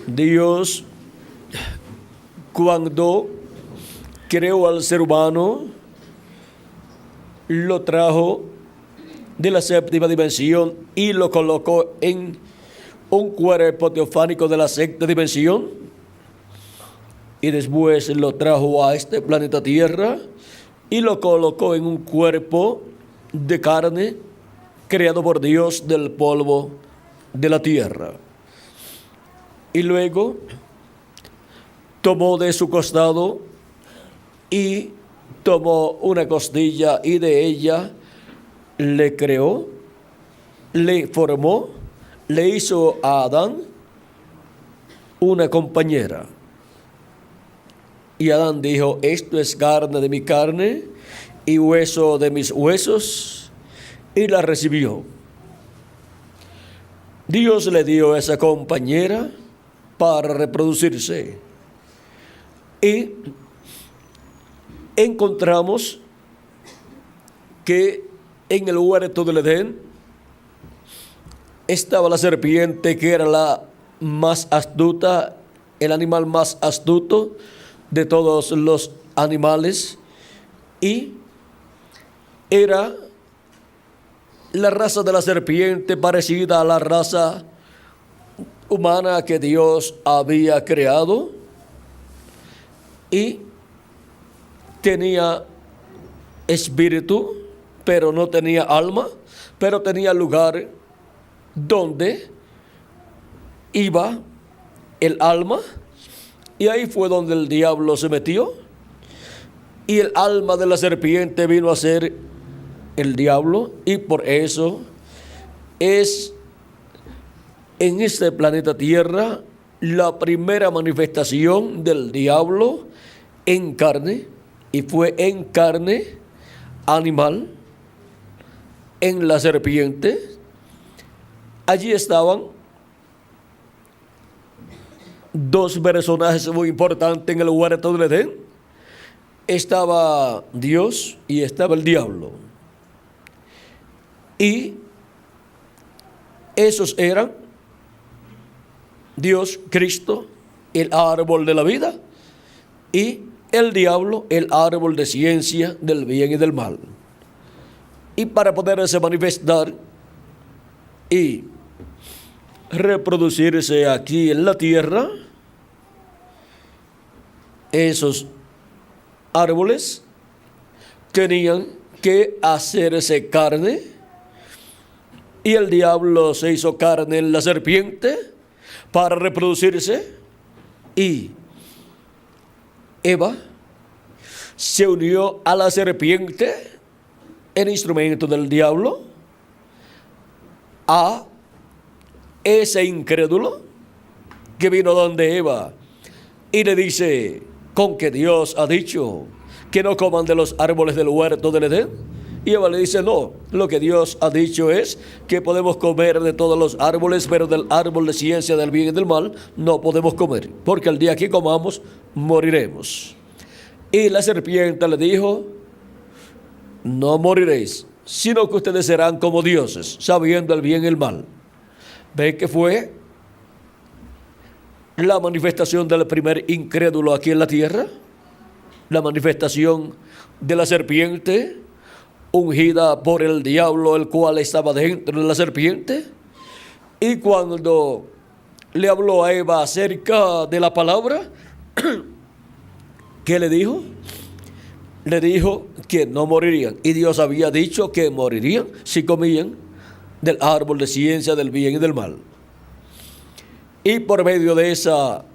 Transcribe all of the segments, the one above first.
Dios, cuando creó al ser humano, lo trajo de la séptima dimensión y lo colocó en un cuerpo teofánico de la sexta dimensión, y después lo trajo a este planeta Tierra y lo colocó en un cuerpo de carne creado por Dios del polvo de la tierra. Y luego tomó de su costado y tomó una costilla, y de ella le creó, le formó, le hizo a Adán una compañera. Y Adán dijo: esto es carne de mi carne y hueso de mis huesos, y la recibió. Dios le dio a esa compañera para reproducirse. Y encontramos que en el huerto del Edén estaba la serpiente, que era la más astuta, el animal más astuto de todos los animales, y era la raza de la serpiente parecida a la raza humana que Dios había creado, y tenía espíritu, pero no tenía alma, pero tenía lugar donde iba el alma, y ahí fue donde el diablo se metió, y el alma de la serpiente vino a ser el diablo, y por eso es en este planeta Tierra la primera manifestación del diablo en carne, y fue en carne animal, en la serpiente. Allí estaban dos personajes muy importantes en el huerto del Edén. Estaba Dios y estaba el diablo. Y esos eran Dios, Cristo, el árbol de la vida, y el diablo, el árbol de ciencia del bien y del mal. Y para poderse manifestar y reproducirse aquí en la tierra, esos árboles tenían que hacerse carne, y el diablo se hizo carne en la serpiente para reproducirse, y Eva se unió a la serpiente, el instrumento del diablo, a ese incrédulo que vino donde Eva y le dice: con que Dios ha dicho que no coman de los árboles del huerto del Edén. Y Eva le dice: no, lo que Dios ha dicho es que podemos comer de todos los árboles, pero del árbol de ciencia del bien y del mal no podemos comer, porque el día que comamos moriremos. Y la serpiente le dijo: no moriréis, sino que ustedes serán como dioses, sabiendo el bien y el mal. ¿Ven que fue la manifestación del primer incrédulo aquí en la tierra? La manifestación de la serpiente, ungida por el diablo, el cual estaba dentro de la serpiente. Y cuando le habló a Eva acerca de la palabra, ¿qué le dijo? Le dijo que no morirían, y Dios había dicho que morirían si comían del árbol de ciencia del bien y del mal. Y por medio de esa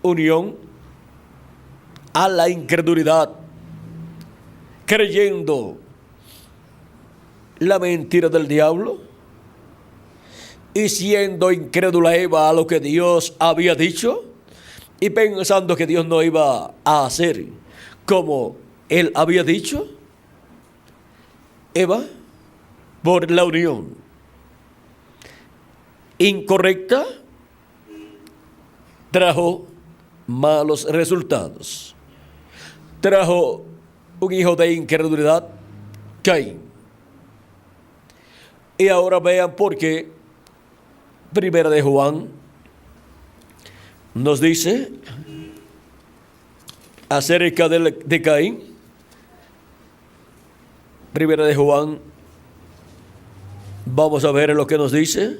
unión a la incredulidad, creyendo la mentira del diablo, y siendo incrédula Eva a lo que Dios había dicho, y pensando que Dios no iba a hacer como Él había dicho, Eva, por la unión incorrecta, trajo malos resultados. Trajo un hijo de incredulidad, Caín. Y ahora vean por qué Primera de Juan, nos dice acerca de Caín. Primera de Juan, vamos a ver lo que nos dice.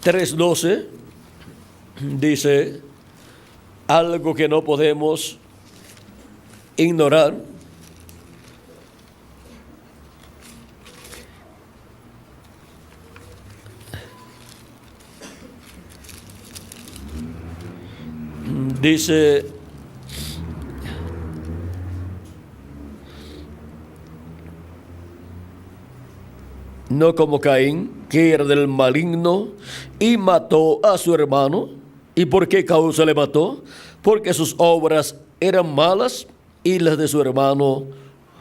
(3:12) dice algo que no podemos ignorar. Dice: no como Caín, que era del maligno y mató a su hermano. ¿Y por qué causa le mató? Porque sus obras eran malas y las de su hermano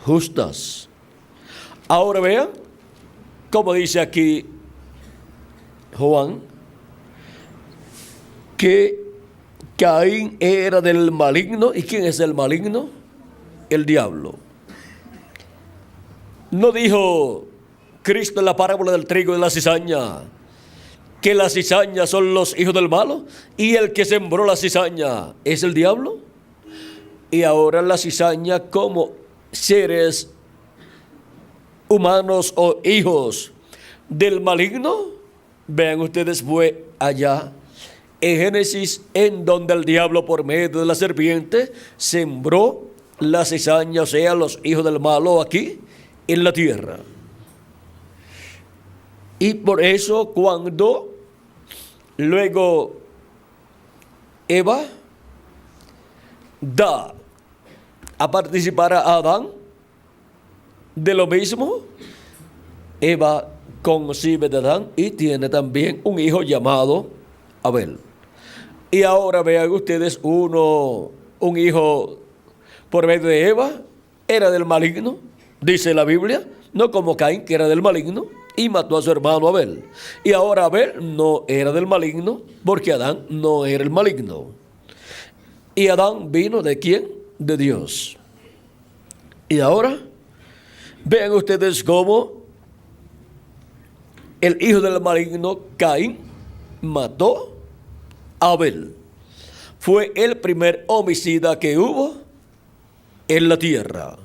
justas. Ahora vean, como dice aquí Juan, que Caín era del maligno. ¿Y quién es el maligno? El diablo. No dijo Cristo en la parábola del trigo y de la cizaña que la cizaña son los hijos del malo y el que sembró la cizaña es el diablo. Y ahora la cizaña, como seres humanos o hijos del maligno, vean ustedes, fue allá en Génesis, en donde el diablo por medio de la serpiente sembró la cizaña, o sea, los hijos del malo aquí en la tierra. Y por eso cuando luego Eva da a participar a Adán de lo mismo, Eva concibe de Adán y tiene también un hijo llamado Abel. Y ahora vean ustedes, un hijo por medio de Eva era del maligno, dice la Biblia, no como Caín, que era del maligno y mató a su hermano Abel. Y ahora Abel no era del maligno, porque Adán no era el maligno. Y Adán vino ¿de quién? De Dios. Y ahora vean ustedes cómo el hijo del maligno, Caín, mató a Abel. Fue el primer homicida que hubo en la tierra.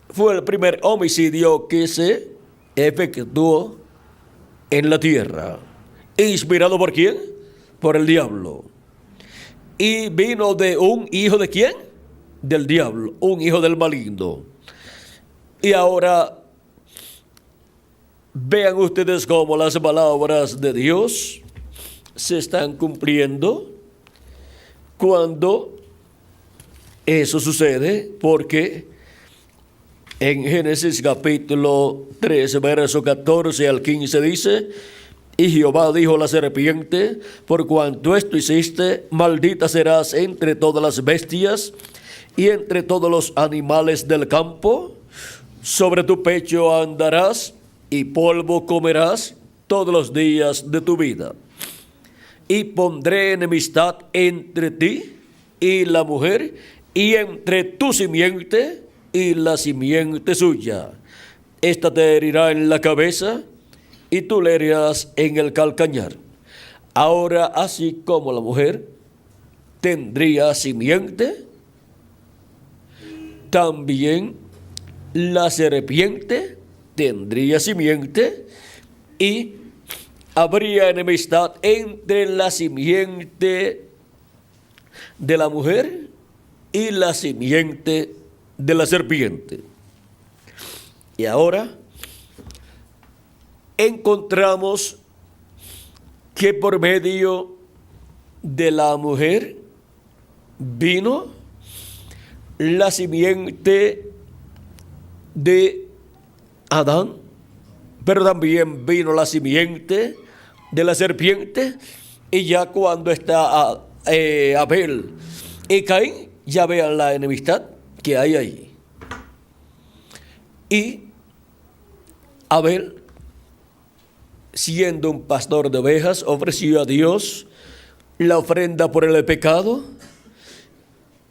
Fue el primer homicidio que se efectuó en la tierra. ¿Inspirado por quién? Por el diablo. Y vino de un hijo ¿de quién? Del diablo, un hijo del maligno. Y ahora vean ustedes cómo las palabras de Dios se están cumpliendo cuando eso sucede, porque en Génesis capítulo 3, verso 14 al 15 dice: y Jehová dijo a la serpiente: por cuanto esto hiciste, maldita serás entre todas las bestias y entre todos los animales del campo. Sobre tu pecho andarás y polvo comerás todos los días de tu vida. Y pondré enemistad entre ti y la mujer, y entre tu simiente y la simiente suya. Esta te herirá en la cabeza, y tú le herirás en el calcañar. Ahora, así como la mujer tendría simiente, también la serpiente tendría simiente, y habría enemistad entre la simiente de la mujer y la simiente de la serpiente. Y ahora encontramos que por medio de la mujer vino la simiente de Adán, pero también vino la simiente de la serpiente. Y ya cuando está Abel y Caín, ya vean la enemistad que hay ahí. Y Abel, siendo un pastor de ovejas, ofreció a Dios la ofrenda por el pecado,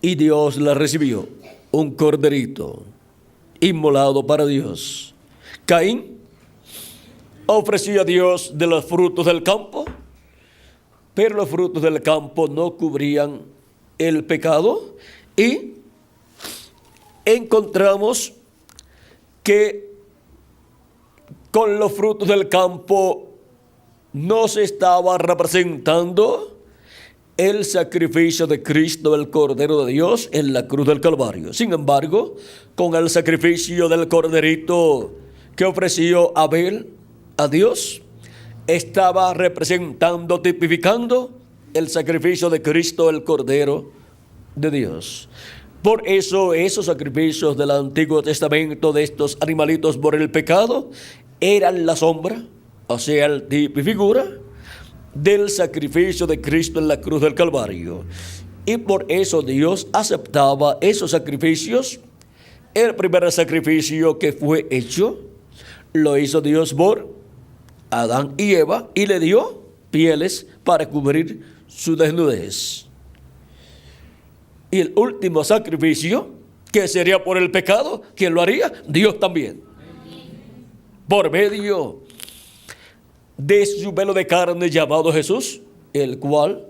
y Dios la recibió, un corderito. inmolado para Dios. Caín ofrecía a Dios de los frutos del campo, pero los frutos del campo no cubrían el pecado, y encontramos que con los frutos del campo no se estaba representando el sacrificio de Cristo, el Cordero de Dios, en la cruz del Calvario. Sin embargo, con el sacrificio del corderito que ofreció Abel a Dios, estaba representando, tipificando el sacrificio de Cristo, el Cordero de Dios. Por eso esos sacrificios del Antiguo Testamento de estos animalitos por el pecado eran la sombra, o sea, el tipo y figura del sacrificio de Cristo en la cruz del Calvario. Y por eso Dios aceptaba esos sacrificios. El primer sacrificio que fue hecho, lo hizo Dios por Adán y Eva, y le dio pieles para cubrir su desnudez. Y el último sacrificio, que sería por el pecado, ¿quién lo haría? Dios también. Por medio de su velo de carne llamado Jesús, el cual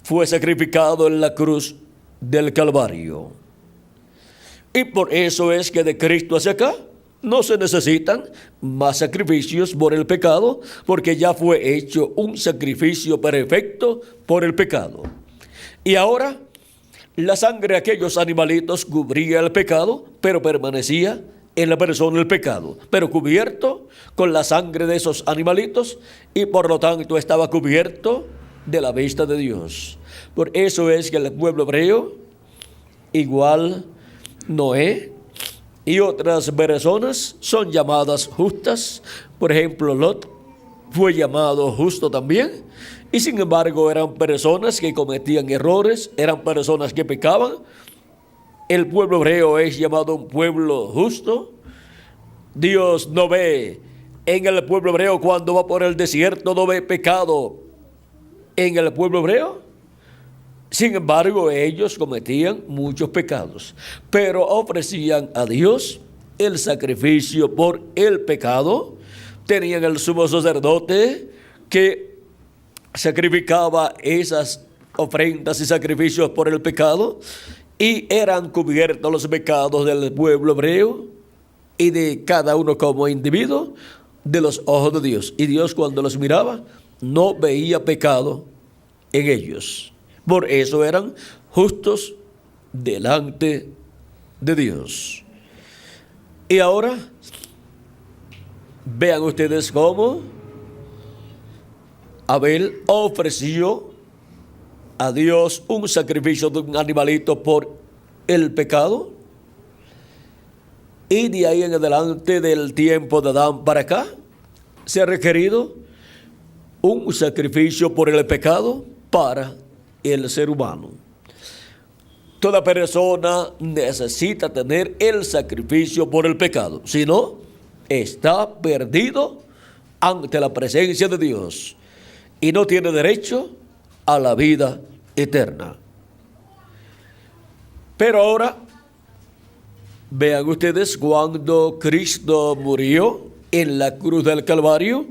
fue sacrificado en la cruz del Calvario. Y por eso es que de Cristo hacia acá no se necesitan más sacrificios por el pecado, porque ya fue hecho un sacrificio perfecto por el pecado. Y ahora la sangre de aquellos animalitos cubría el pecado, pero permanecía en la persona el pecado, pero cubierto con la sangre de esos animalitos, y por lo tanto estaba cubierto de la vista de Dios. Por eso es que el pueblo hebreo, igual Noé y otras personas, son llamadas justas. Por ejemplo, Lot fue llamado justo también, y sin embargo eran personas que cometían errores, eran personas que pecaban. El pueblo hebreo es llamado un pueblo justo. Dios no ve en el pueblo hebreo, cuando va por el desierto, no ve pecado en el pueblo hebreo. Sin embargo, ellos cometían muchos pecados, pero ofrecían a Dios el sacrificio por el pecado. Tenían el sumo sacerdote que sacrificaba esas ofrendas y sacrificios por el pecado, y eran cubiertos los pecados del pueblo hebreo y de cada uno como individuo de los ojos de Dios. Y Dios, cuando los miraba, no veía pecado en ellos. Por eso eran justos delante de Dios. Y ahora vean ustedes cómo Abel ofreció a Dios un sacrificio de un animalito por el pecado, y de ahí en adelante, del tiempo de Adán para acá, se ha requerido un sacrificio por el pecado para el ser humano. Toda persona necesita tener el sacrificio por el pecado, si no, está perdido ante la presencia de Dios y no tiene derecho a la vida eterna. Pero ahora, vean ustedes, cuando Cristo murió en la cruz del Calvario,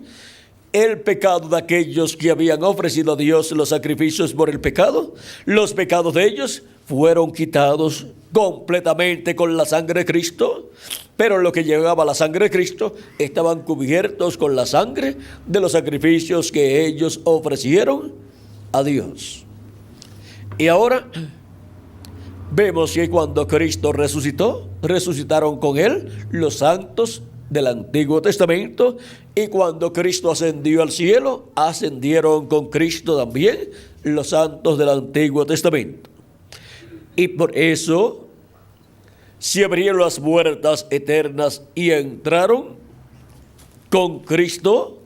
el pecado de aquellos que habían ofrecido a Dios los sacrificios por el pecado, los pecados de ellos fueron quitados completamente con la sangre de Cristo, pero lo que llegaba a la sangre de Cristo estaban cubiertos con la sangre de los sacrificios que ellos ofrecieron a Dios. Y ahora vemos que cuando Cristo resucitó, resucitaron con Él los santos del Antiguo Testamento, y cuando Cristo ascendió al cielo, ascendieron con Cristo también los santos del Antiguo Testamento. Y por eso se abrieron las puertas eternas y entraron con Cristo,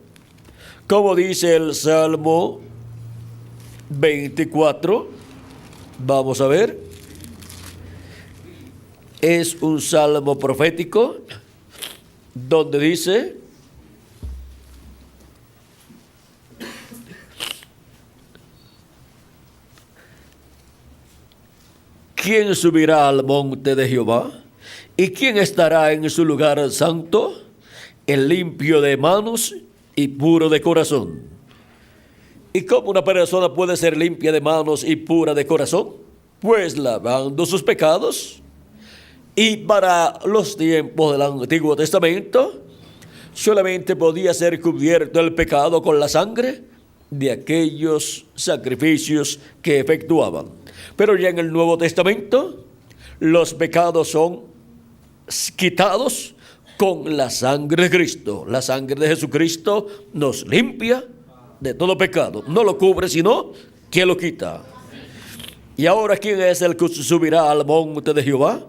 como dice el Salmo 24. Vamos a ver. Es un salmo profético donde dice: ¿quién subirá al monte de Jehová? ¿Y quién estará en su lugar santo? El limpio de manos y puro de corazón. ¿Y cómo una persona puede ser limpia de manos y pura de corazón? Pues lavando sus pecados. Y para los tiempos del Antiguo Testamento, solamente podía ser cubierto el pecado con la sangre de aquellos sacrificios que efectuaban. Pero ya en el Nuevo Testamento, los pecados son quitados con la sangre de Cristo. La sangre de Jesucristo nos limpia de todo pecado. No lo cubre, sino que lo quita. Y ahora, ¿quién es el que subirá al monte de Jehová?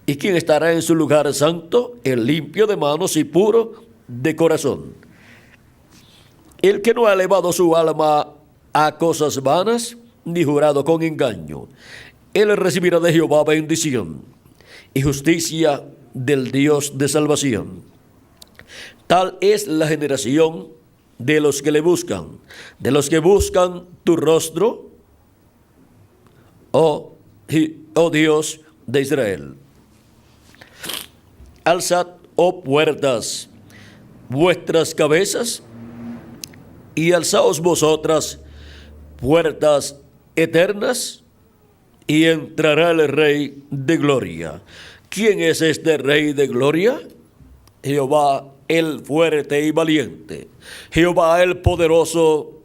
¿Y quién estará en su lugar santo? El limpio de manos y puro de corazón. El que no ha elevado su alma a cosas vanas, ni jurado con engaño. Él recibirá de Jehová bendición y justicia del Dios de salvación. Tal es la generación de los que le buscan, de los que buscan tu rostro, oh Dios de Israel. Alzad, oh puertas, vuestras cabezas, y alzaos vosotras, puertas eternas, y entrará el Rey de gloria. ¿Quién es este Rey de gloria? Jehová el fuerte y valiente, Jehová el poderoso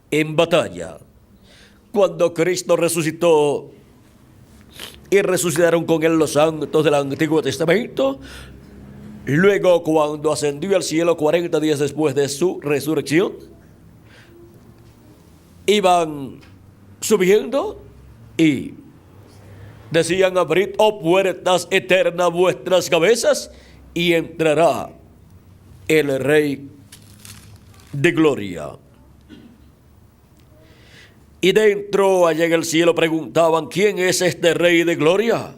en batalla. Cuando Cristo resucitó y resucitaron con él los santos del Antiguo Testamento, luego cuando ascendió al cielo 40 días después de su resurrección, iban subiendo y decían: abrid, oh puertas eternas, vuestras cabezas, y entrará el Rey de gloria. Y dentro, allá en el cielo, preguntaban: ¿quién es este Rey de gloria?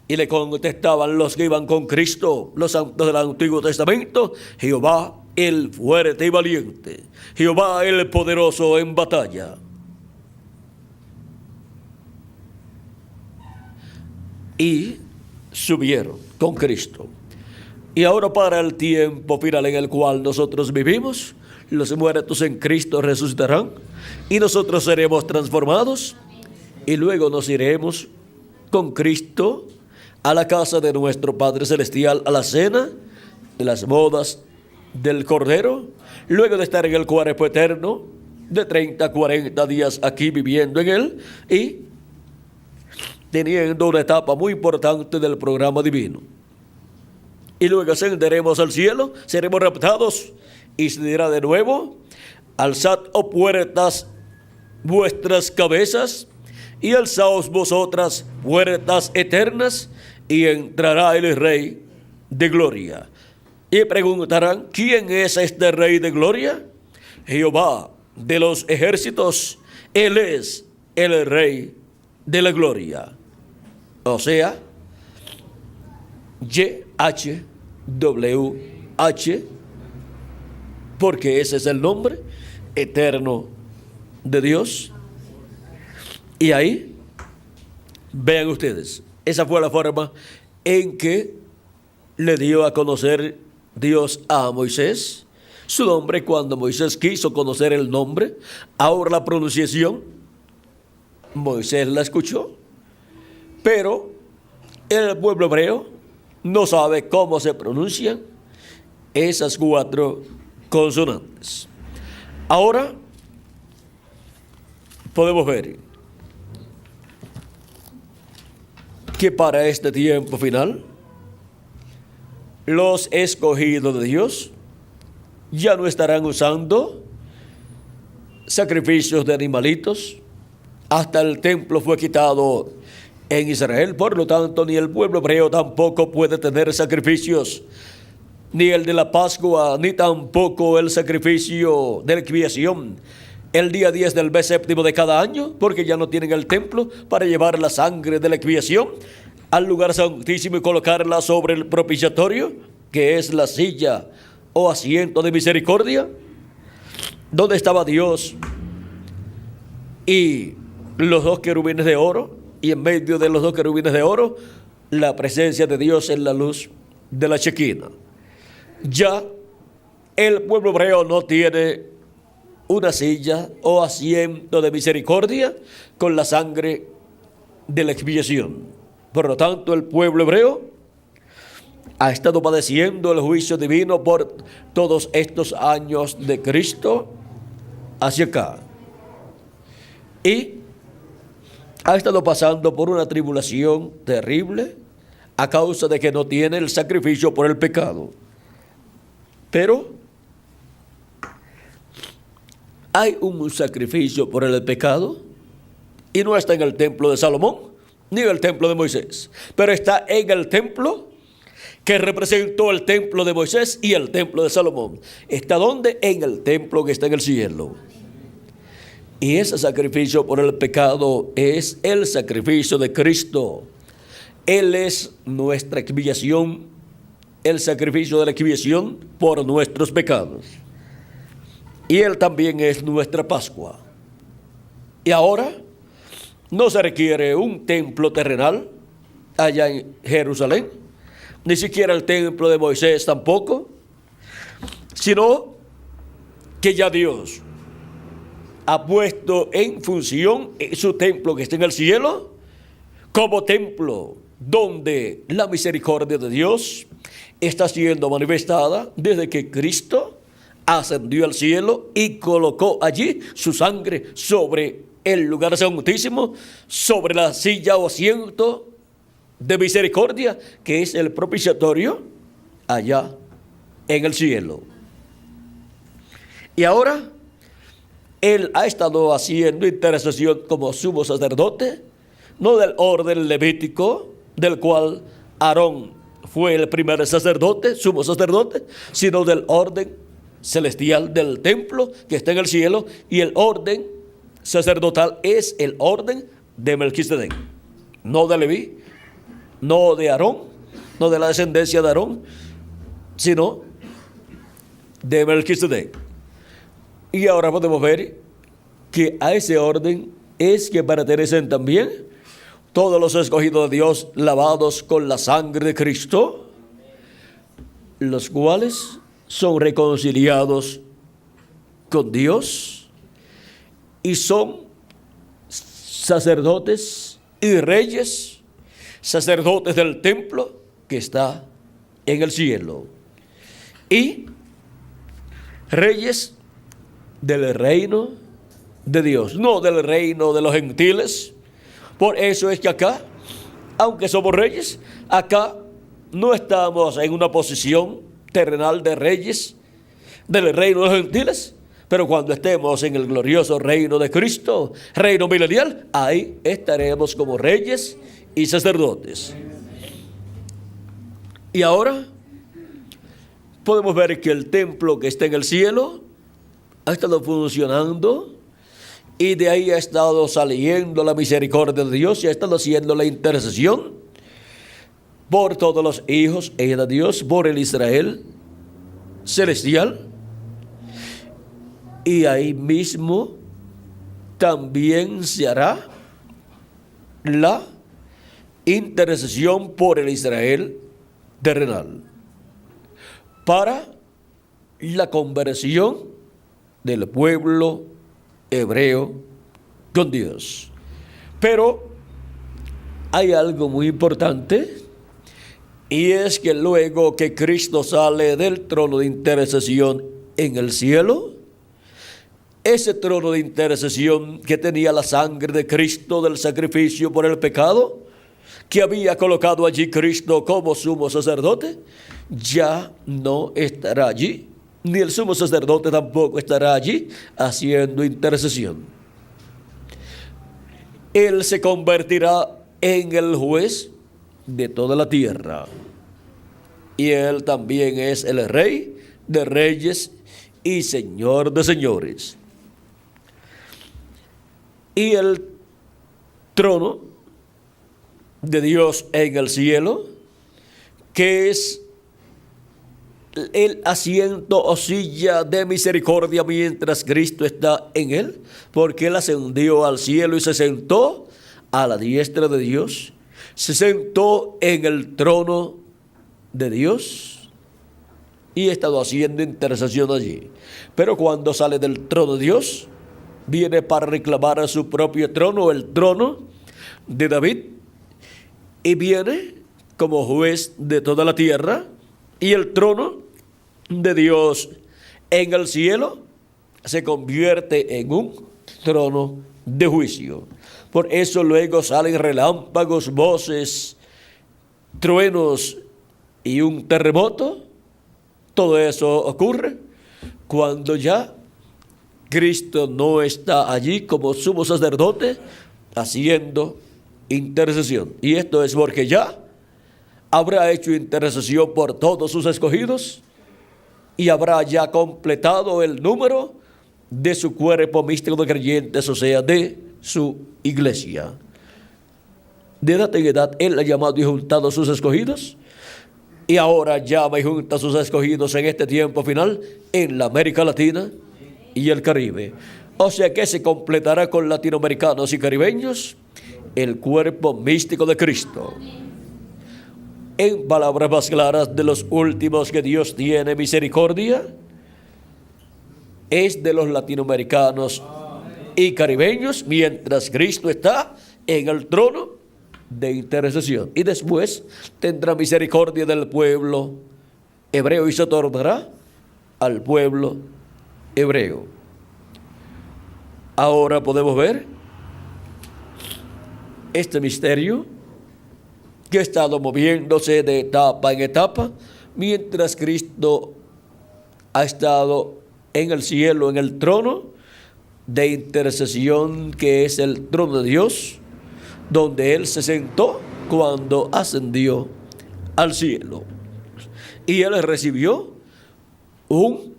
Y le contestaban los que iban con Cristo, los santos del Antiguo Testamento: Jehová el fuerte y valiente, Jehová el poderoso en batalla. Y subieron con Cristo. Y ahora, para el tiempo final en el cual nosotros vivimos, los muertos en Cristo resucitarán y nosotros seremos transformados, y luego nos iremos con Cristo a la casa de nuestro Padre Celestial, a la cena de las bodas del Cordero, luego de estar en el cuerpo eterno de 30 a 40 días aquí viviendo en él y teniendo una etapa muy importante del programa divino. Y luego ascenderemos al cielo, seremos raptados, y se dirá de nuevo: alzad, oh puertas, vuestras cabezas, y alzaos vosotras, puertas eternas, y entrará el Rey de gloria. Y preguntarán: ¿quién es este Rey de gloria? Jehová de los ejércitos, Él es el Rey de la gloria. O sea, YHWH, porque ese es el nombre eterno de Dios. Y ahí, vean ustedes, esa fue la forma en que le dio a conocer Dios a Moisés su nombre. Cuando Moisés quiso conocer el nombre, ahora la pronunciación, Moisés la escuchó, pero el pueblo hebreo no sabe cómo se pronuncian esas 4 consonantes. Ahora podemos ver que para este tiempo final, los escogidos de Dios ya no estarán usando sacrificios de animalitos. Hasta el templo fue quitado en Israel, por lo tanto ni el pueblo hebreo tampoco puede tener sacrificios, ni el de la Pascua, ni tampoco el sacrificio de la expiación el día 10 del mes séptimo de cada año, porque ya no tienen el templo para llevar la sangre de la expiación al lugar santísimo y colocarla sobre el propiciatorio, que es la silla o asiento de misericordia, donde estaba Dios y los 2 querubines de oro y en medio de los dos querubines de oro, la presencia de Dios en la luz de la Shequina. Ya el pueblo hebreo no tiene una silla o asiento de misericordia con la sangre de la expiación. Por lo tanto, el pueblo hebreo ha estado padeciendo el juicio divino por todos estos años de Cristo hacia acá. Y ha estado pasando por una tribulación terrible a causa de que no tiene el sacrificio por el pecado. Pero hay un sacrificio por el pecado y no está en el templo de Salomón ni en el templo de Moisés, pero está en el templo que representó el templo de Moisés y el templo de Salomón. ¿Está dónde? En el templo que está en el cielo. Y ese sacrificio por el pecado es el sacrificio de Cristo. Él es nuestra expiación, el sacrificio de la expiación por nuestros pecados. Y Él también es nuestra Pascua. Y ahora no se requiere un templo terrenal allá en Jerusalén, ni siquiera el templo de Moisés tampoco, sino que ya Dios ha puesto en función su templo que está en el cielo como templo donde la misericordia de Dios está siendo manifestada desde que Cristo ascendió al cielo y colocó allí su sangre sobre el lugar santísimo, sobre la silla o asiento de misericordia que es el propiciatorio allá en el cielo. Y ahora Él ha estado haciendo intercesión como sumo sacerdote, no del orden levítico, del cual Aarón fue el primer sacerdote, sumo sacerdote, sino del orden celestial del templo que está en el cielo, y el orden sacerdotal es el orden de Melquisedec, no de Leví, no de Aarón, no de la descendencia de Aarón, sino de Melquisedec. Y ahora podemos ver que a ese orden es que pertenecen también todos los escogidos de Dios lavados con la sangre de Cristo, los cuales son reconciliados con Dios y son sacerdotes y reyes, sacerdotes del templo que está en el cielo y reyes del reino de Dios, no del reino de los gentiles. Por eso es que acá, aunque somos reyes, acá no estamos en una posición terrenal de reyes del reino de los gentiles, pero cuando estemos en el glorioso reino de Cristo, reino milenial, ahí estaremos como reyes y sacerdotes. Y ahora podemos ver que el templo que está en el cielo ha estado funcionando y de ahí ha estado saliendo la misericordia de Dios y ha estado haciendo la intercesión por todos los hijos de Dios, por el Israel celestial. Y ahí mismo también se hará la intercesión por el Israel terrenal para la conversión del pueblo hebreo con Dios. Pero hay algo muy importante, y es que luego que Cristo sale del trono de intercesión en el cielo, ese trono de intercesión que tenía la sangre de Cristo del sacrificio por el pecado, que había colocado allí Cristo como sumo sacerdote, ya no estará allí, ni el sumo sacerdote tampoco estará allí haciendo intercesión. Él se convertirá en el juez de toda la tierra, y Él también es el Rey de reyes y Señor de señores. Y el trono de Dios en el cielo, que es el asiento o silla de misericordia mientras Cristo está en él, porque Él ascendió al cielo y se sentó a la diestra de Dios, se sentó en el trono de Dios y ha estado haciendo intercesión allí. Pero cuando sale del trono de Dios, viene para reclamar a su propio trono, el trono de David, y viene como juez de toda la tierra, y el trono de Dios en el cielo se convierte en un trono de juicio. Por eso luego salen relámpagos, voces, truenos y un terremoto. Todo eso ocurre cuando ya Cristo no está allí como sumo sacerdote haciendo intercesión. Y esto es porque ya habrá hecho intercesión por todos sus escogidos y habrá ya completado el número de su cuerpo místico de creyentes, o sea, de su iglesia. De edad en edad, Él ha llamado y juntado a sus escogidos, y ahora llama y junta a sus escogidos en este tiempo final en la América Latina y el Caribe. O sea que se completará con latinoamericanos y caribeños el cuerpo místico de Cristo. En palabras más claras, de los últimos que Dios tiene misericordia es de los latinoamericanos y caribeños, mientras Cristo está en el trono de intercesión. Y después tendrá misericordia del pueblo hebreo y se otorgará al pueblo hebreo. Ahora podemos ver este misterio que ha estado moviéndose de etapa en etapa, mientras Cristo ha estado en el cielo, en el trono de intercesión, que es el trono de Dios, donde Él se sentó cuando ascendió al cielo. Y Él recibió un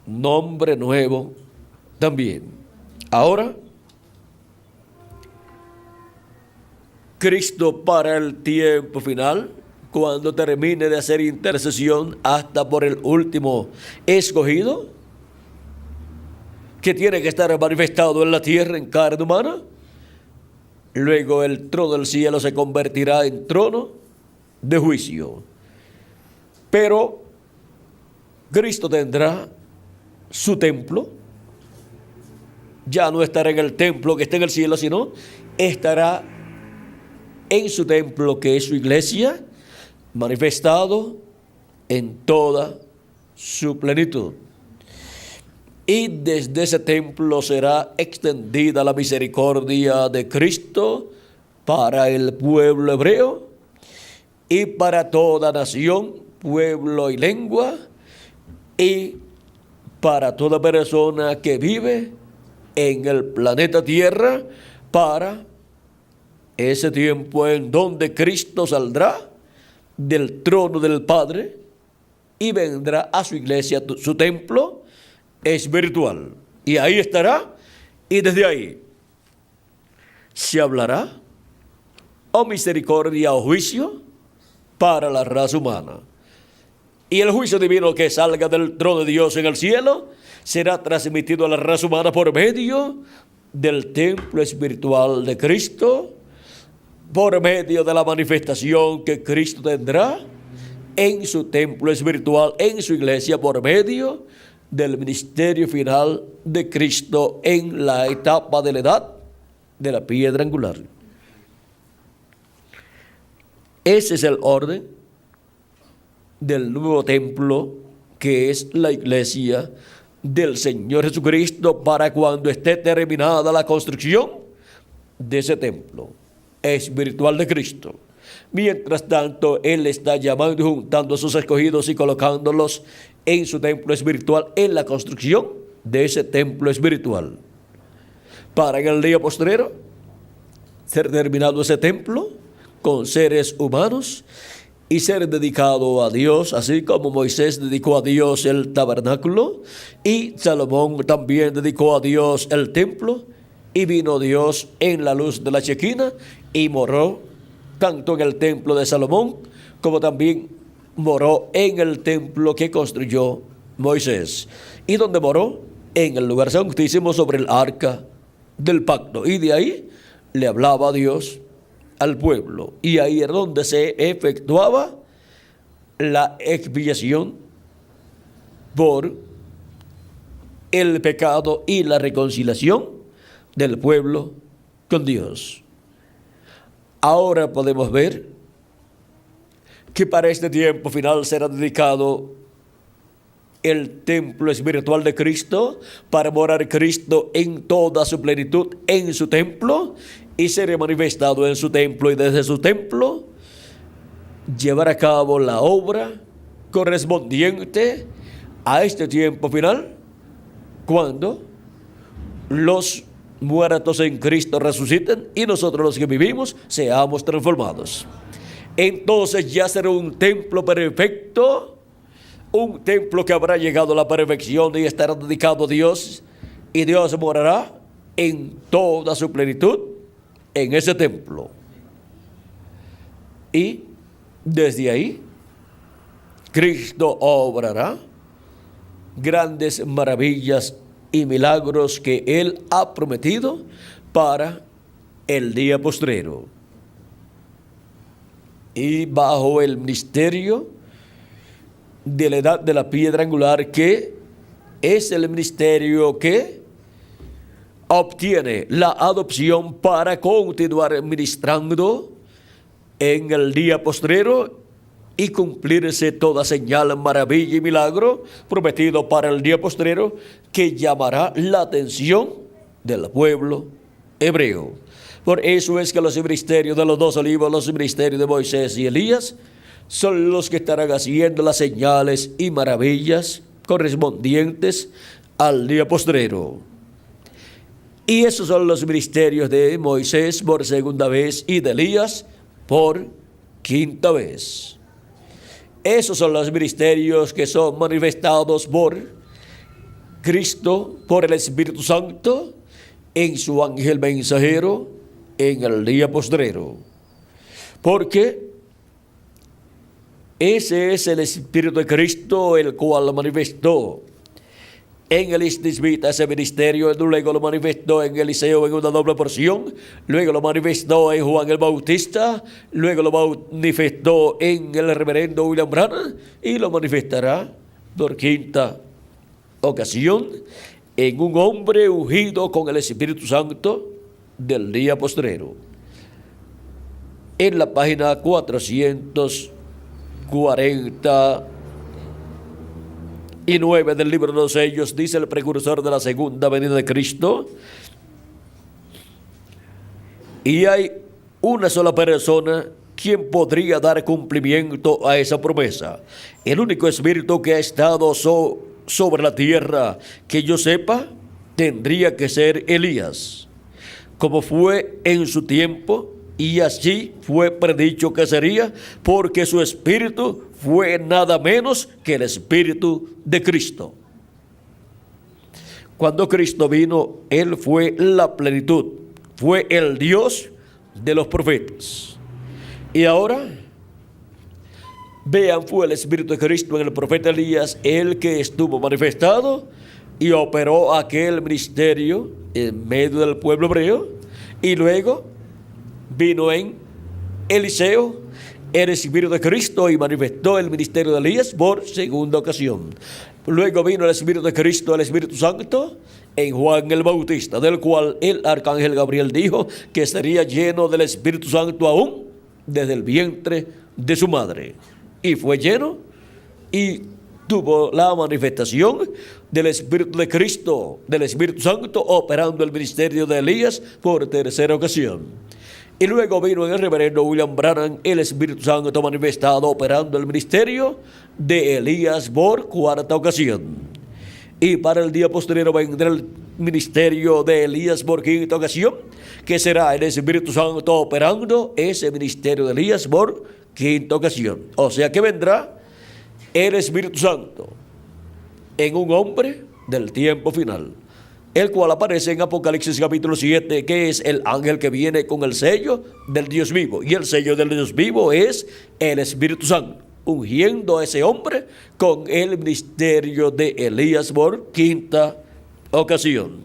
nombre nuevo también. Ahora, Cristo, para el tiempo final, cuando termine de hacer intercesión hasta por el último escogido, que tiene que estar manifestado en la tierra en carne humana, luego el trono del cielo se convertirá en trono de juicio. Pero Cristo tendrá su templo. Ya no estará en el templo que está en el cielo, sino estará en su templo, que es su iglesia, manifestado en toda su plenitud. Y desde ese templo será extendida la misericordia de Cristo para el pueblo hebreo y para toda nación, pueblo y lengua, y para toda persona que vive en el planeta Tierra, para ese tiempo en donde Cristo saldrá del trono del Padre y vendrá a su iglesia, su templo espiritual. Y ahí estará, y desde ahí se hablará o misericordia o juicio para la raza humana. Y el juicio divino que salga del trono de Dios en el cielo será transmitido a la raza humana por medio del templo espiritual de Cristo, por medio de la manifestación que Cristo tendrá en su templo espiritual, en su iglesia, por medio del ministerio final de Cristo en la etapa de la edad de la piedra angular. Ese es el orden del nuevo templo, que es la iglesia del Señor Jesucristo, para cuando esté terminada la construcción de ese templo espiritual de Cristo. Mientras tanto, Él está llamando y juntando a sus escogidos y colocándolos en su templo espiritual, en la construcción de ese templo espiritual, para en el día postrero ser terminado ese templo con seres humanos y ser dedicado a Dios, así como Moisés dedicó a Dios el tabernáculo y Salomón también dedicó a Dios el templo, y vino Dios en la luz de la Shequina y moró tanto en el templo de Salomón como también moró en el templo que construyó Moisés. ¿Y donde moró? En el lugar santísimo, sobre el arca del pacto. Y de ahí le hablaba a Dios al pueblo. Y ahí es donde se efectuaba la expiación por el pecado y la reconciliación del pueblo con Dios. Ahora podemos ver que para este tiempo final será dedicado el templo espiritual de Cristo, para morar Cristo en toda su plenitud en su templo y ser manifestado en su templo, y desde su templo llevar a cabo la obra correspondiente a este tiempo final, cuando los muertos en Cristo resuciten y nosotros los que vivimos seamos transformados. Entonces ya será un templo perfecto, un templo que habrá llegado a la perfección y estará dedicado a Dios, y Dios morará en toda su plenitud en ese templo. Y desde ahí Cristo obrará grandes maravillas y milagros que Él ha prometido para el día postrero. Y bajo el ministerio de la edad de la piedra angular, que es el ministerio que obtiene la adopción para continuar ministrando en el día postrero y cumplirse toda señal, maravilla y milagro prometido para el día postrero, que llamará la atención del pueblo hebreo. Por eso es que los ministerios de los dos olivos, los ministerios de Moisés y Elías, son los que estarán haciendo las señales y maravillas correspondientes al día postrero. Y esos son los ministerios de Moisés por segunda vez y de Elías por quinta vez. Esos son los ministerios que son manifestados por Cristo, por el Espíritu Santo, en su ángel mensajero, en el día postrero. Porque ese es el Espíritu de Cristo, el cual manifestó en el Isnisbita ese ministerio, luego lo manifestó en Eliseo en una doble porción, luego lo manifestó en Juan el Bautista, luego lo manifestó en el reverendo William Branham, y lo manifestará por quinta ocasión en un hombre ungido con el Espíritu Santo del día postrero. En la página 449 del libro de los sellos, dice el precursor de la segunda venida de Cristo: y hay una sola persona quien podría dar cumplimiento a esa promesa. El único espíritu que ha estado sobre la tierra que yo sepa tendría que ser Elías, como fue en su tiempo, y así fue predicho que sería, porque su espíritu fue nada menos que el Espíritu de Cristo. Cuando Cristo vino, Él fue la plenitud, fue el Dios de los profetas. Y ahora, vean, fue el Espíritu de Cristo en el profeta Elías, el que estuvo manifestado y operó aquel ministerio en medio del pueblo hebreo, y luego vino en Eliseo el Espíritu de Cristo y manifestó el ministerio de Elías por segunda ocasión. Luego vino el Espíritu de Cristo, el Espíritu Santo, en Juan el Bautista, del cual el arcángel Gabriel dijo que sería lleno del Espíritu Santo aún desde el vientre de su madre. Y fue lleno y tuvo la manifestación del Espíritu de Cristo, del Espíritu Santo, operando el ministerio de Elías por tercera ocasión. Y luego vino en el reverendo William Branham el Espíritu Santo manifestado, operando el ministerio de Elías por cuarta ocasión. Y para el día posterior vendrá el ministerio de Elías por quinta ocasión, que será el Espíritu Santo operando ese ministerio de Elías por quinta ocasión. O sea que vendrá el Espíritu Santo en un hombre del tiempo final, el cual aparece en Apocalipsis capítulo 7, que es el ángel que viene con el sello del Dios vivo. Y el sello del Dios vivo es el Espíritu Santo, ungiendo a ese hombre con el ministerio de Elías por quinta ocasión.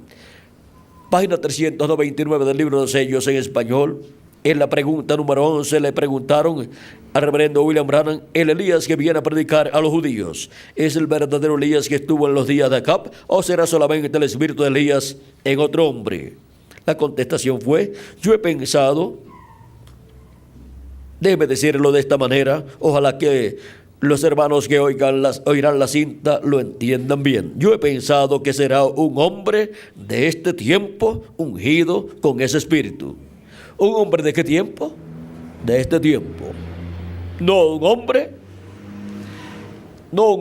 Página 399 del libro de sellos en español, En la pregunta número 11 le preguntaron al reverendo William Branham: el Elías que viene a predicar a los judíos, ¿es el verdadero Elías que estuvo en los días de Acab o será solamente el espíritu de Elías en otro hombre? La contestación fue: yo he pensado, déjeme decirlo de esta manera, ojalá que los hermanos que oirán la cinta lo entiendan bien. Yo he pensado que será un hombre de este tiempo ungido con ese espíritu. ¿Un hombre de qué tiempo? De este tiempo. No un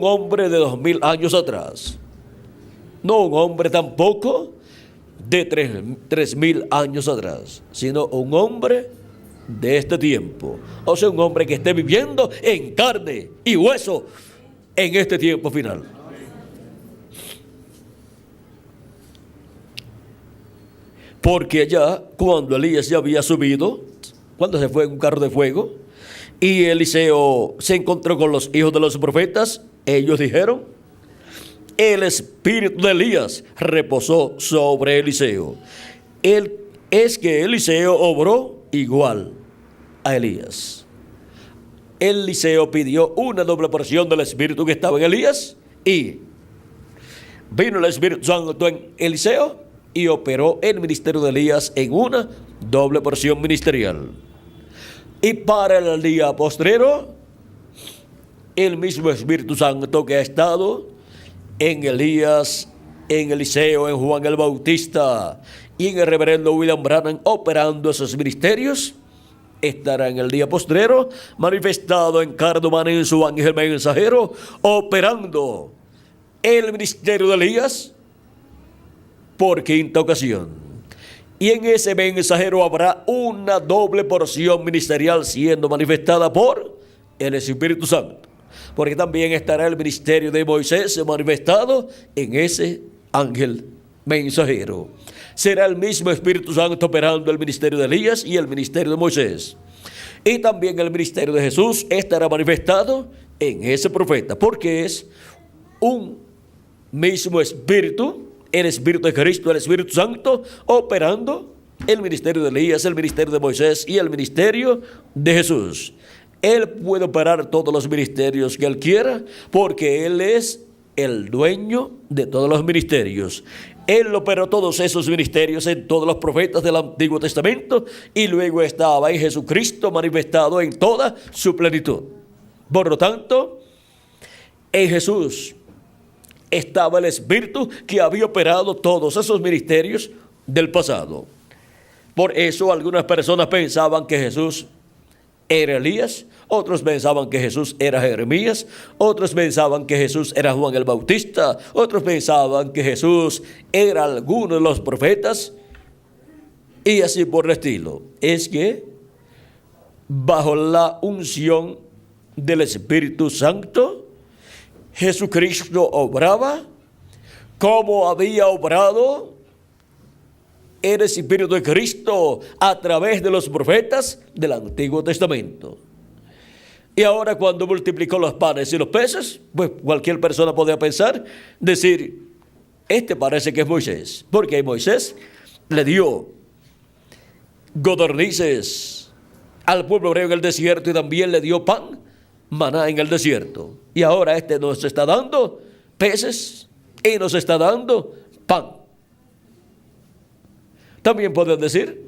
hombre de 2000 años atrás. No un hombre tampoco de 3000 años atrás, sino un hombre de este tiempo. O sea, un hombre que esté viviendo en carne y hueso en este tiempo final. Porque ya cuando Elías ya había subido, cuando se fue en un carro de fuego, y Eliseo se encontró con los hijos de los profetas, ellos dijeron: el espíritu de Elías reposó sobre Eliseo. Es que Eliseo obró igual a Elías. Eliseo pidió una doble porción del espíritu que estaba en Elías, y vino el Espíritu Santo en Eliseo y operó el ministerio de Elías en una doble porción ministerial. Y para el día postrero, el mismo Espíritu Santo que ha estado en Elías, en Eliseo, en Juan el Bautista y en el reverendo William Branham operando esos ministerios, estará en el día postrero manifestado en carne humana en su ángel mensajero, operando el ministerio de Elías por quinta ocasión. Y en ese mensajero habrá una doble porción ministerial siendo manifestada por el Espíritu Santo, porque también estará el ministerio de Moisés manifestado en ese ángel mensajero. Será el mismo Espíritu Santo operando el ministerio de Elías y el ministerio de Moisés. Y también el ministerio de Jesús estará manifestado en ese profeta, porque es un mismo Espíritu, el Espíritu de Cristo, el Espíritu Santo, operando el ministerio de Elías, el ministerio de Moisés y el ministerio de Jesús. Él puede operar todos los ministerios que Él quiera, porque Él es el dueño de todos los ministerios. Él operó todos esos ministerios en todos los profetas del Antiguo Testamento, y luego estaba en Jesucristo manifestado en toda su plenitud. Por lo tanto, en Jesús estaba el Espíritu que había operado todos esos ministerios del pasado. Por eso algunas personas pensaban que Jesús era Elías, otros pensaban que Jesús era Jeremías, otros pensaban que Jesús era Juan el Bautista, otros pensaban que Jesús era alguno de los profetas, y así por el estilo. Es que bajo la unción del Espíritu Santo, Jesucristo obraba como había obrado el Espíritu de Cristo a través de los profetas del Antiguo Testamento. Y ahora, cuando multiplicó los panes y los peces, pues cualquier persona podía pensar, decir: este parece que es Moisés, porque Moisés le dio codornices al pueblo hebreo en el desierto y también le dio pan, maná en el desierto. Y ahora este nos está dando peces y nos está dando pan. También pueden decir,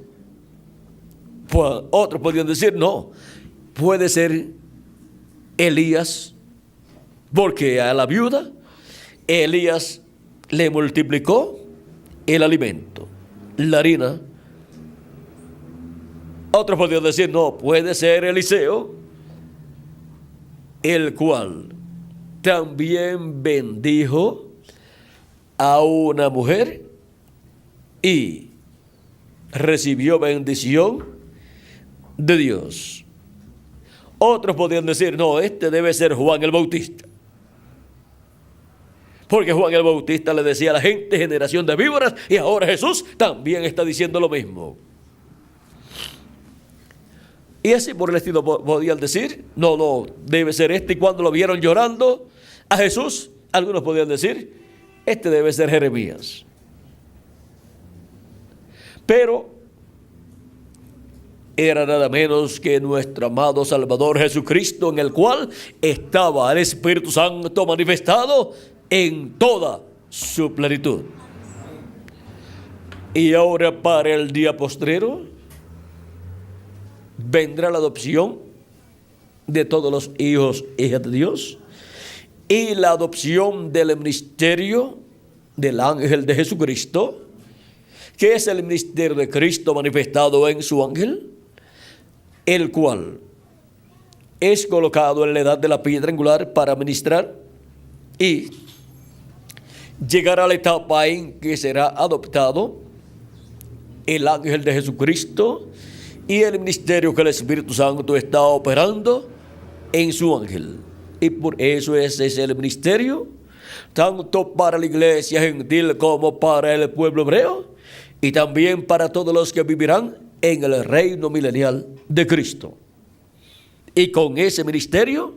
pues, otros podrían decir: no, puede ser Elías, porque a la viuda Elías le multiplicó el alimento, la harina. Otros podrían decir: no, puede ser Eliseo, el cual también bendijo a una mujer y recibió bendición de Dios. Otros podrían decir: no, este debe ser Juan el Bautista, porque Juan el Bautista le decía a la gente: generación de víboras, y ahora Jesús también está diciendo lo mismo. Y así por el estilo podían decir: no, debe ser este. Y cuando lo vieron llorando a Jesús, algunos podían decir: este debe ser Jeremías. Pero era nada menos que nuestro amado Salvador Jesucristo, en el cual estaba el Espíritu Santo manifestado en toda su plenitud. Y ahora, para el día postrero, vendrá la adopción de todos los hijos e hijas de Dios y la adopción del ministerio del ángel de Jesucristo, que es el ministerio de Cristo manifestado en su ángel, el cual es colocado en la edad de la piedra angular para ministrar y llegar a la etapa en que será adoptado el ángel de Jesucristo y el ministerio que el Espíritu Santo está operando en su ángel. Y por eso ese es el ministerio, tanto para la iglesia gentil como para el pueblo hebreo, y también para todos los que vivirán en el reino milenial de Cristo. Y con ese ministerio,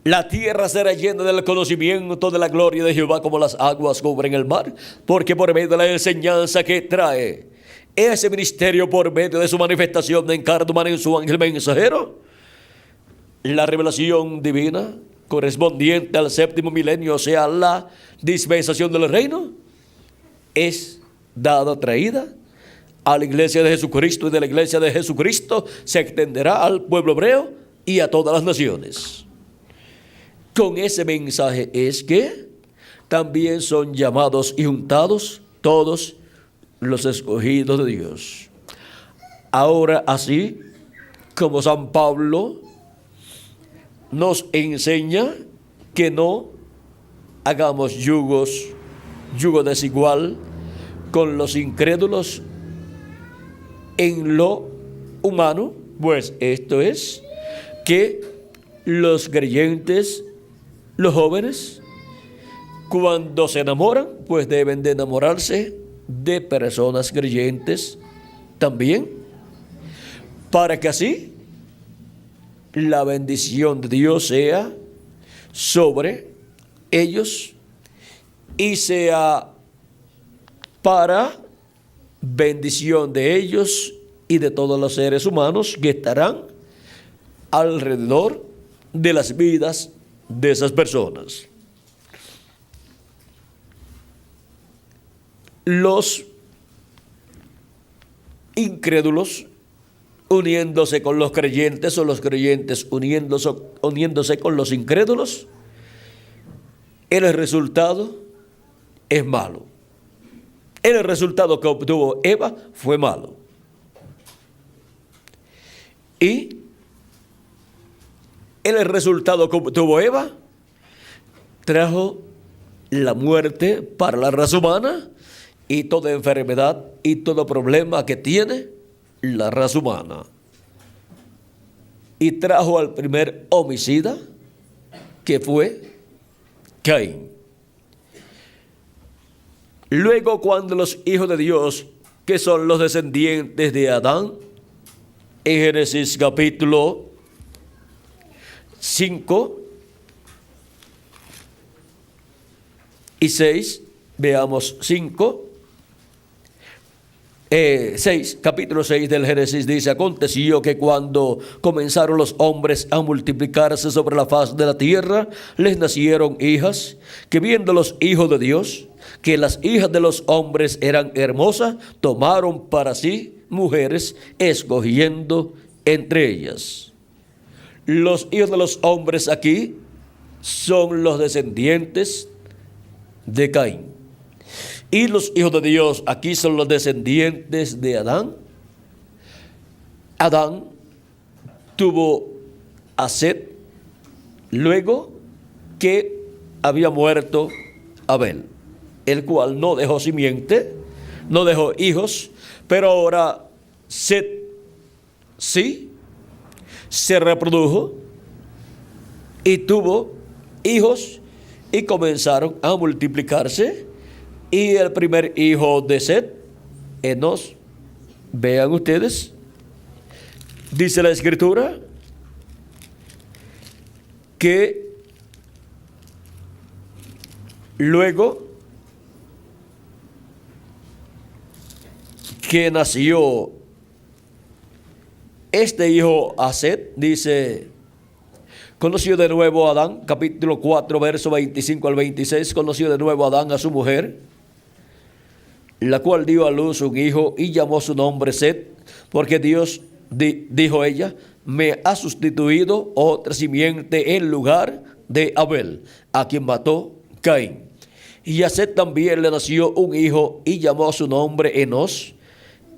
la tierra será llena del conocimiento de la gloria de Jehová como las aguas cubren el mar, porque por medio de la enseñanza que trae ese ministerio, por medio de su manifestación en carne humana en su ángel mensajero, la revelación divina correspondiente al séptimo milenio, o sea, la dispensación del reino, es dada, traída a la iglesia de Jesucristo, y de la iglesia de Jesucristo se extenderá al pueblo hebreo y a todas las naciones. Con ese mensaje es que también son llamados y juntados todos los escogidos de Dios. Ahora, así como San Pablo nos enseña que no hagamos yugo desigual con los incrédulos en lo humano, pues esto es que los creyentes, los jóvenes, cuando se enamoran, pues deben de enamorarse de personas creyentes también, para que así la bendición de Dios sea sobre ellos y sea para bendición de ellos y de todos los seres humanos que estarán alrededor de las vidas de esas personas. Los incrédulos uniéndose con los creyentes, o los creyentes uniéndose con los incrédulos, el resultado es malo. El resultado que obtuvo Eva fue malo. Y el resultado que obtuvo Eva trajo la muerte para la raza humana y toda enfermedad y todo problema que tiene la raza humana. Y trajo al primer homicida, que fue Caín. Luego, cuando los hijos de Dios, que son los descendientes de Adán, en Génesis capítulo 5 y 6, veamos 6, capítulo 6 del Génesis dice: aconteció que cuando comenzaron los hombres a multiplicarse sobre la faz de la tierra, les nacieron hijas, que viendo los hijos de Dios, que las hijas de los hombres eran hermosas, tomaron para sí mujeres, escogiendo entre ellas. Los hijos de los hombres aquí son los descendientes de Caín. Y los hijos de Dios aquí son los descendientes de Adán. Adán tuvo a Set luego que había muerto Abel, el cual no dejó simiente, no dejó hijos, pero ahora Set sí se reprodujo y tuvo hijos y comenzaron a multiplicarse. Y el primer hijo de Set, Enos, vean ustedes, dice la Escritura que luego que nació Este hijo a Set, dice, conoció de nuevo a Adán, capítulo 4, verso 25 al 26, conoció de nuevo a Adán a su mujer, la cual dio a luz un hijo y llamó su nombre Set, porque Dios, dijo ella, me ha sustituido otra simiente en lugar de Abel, a quien mató Caín. Y a Set también le nació un hijo y llamó su nombre Enos.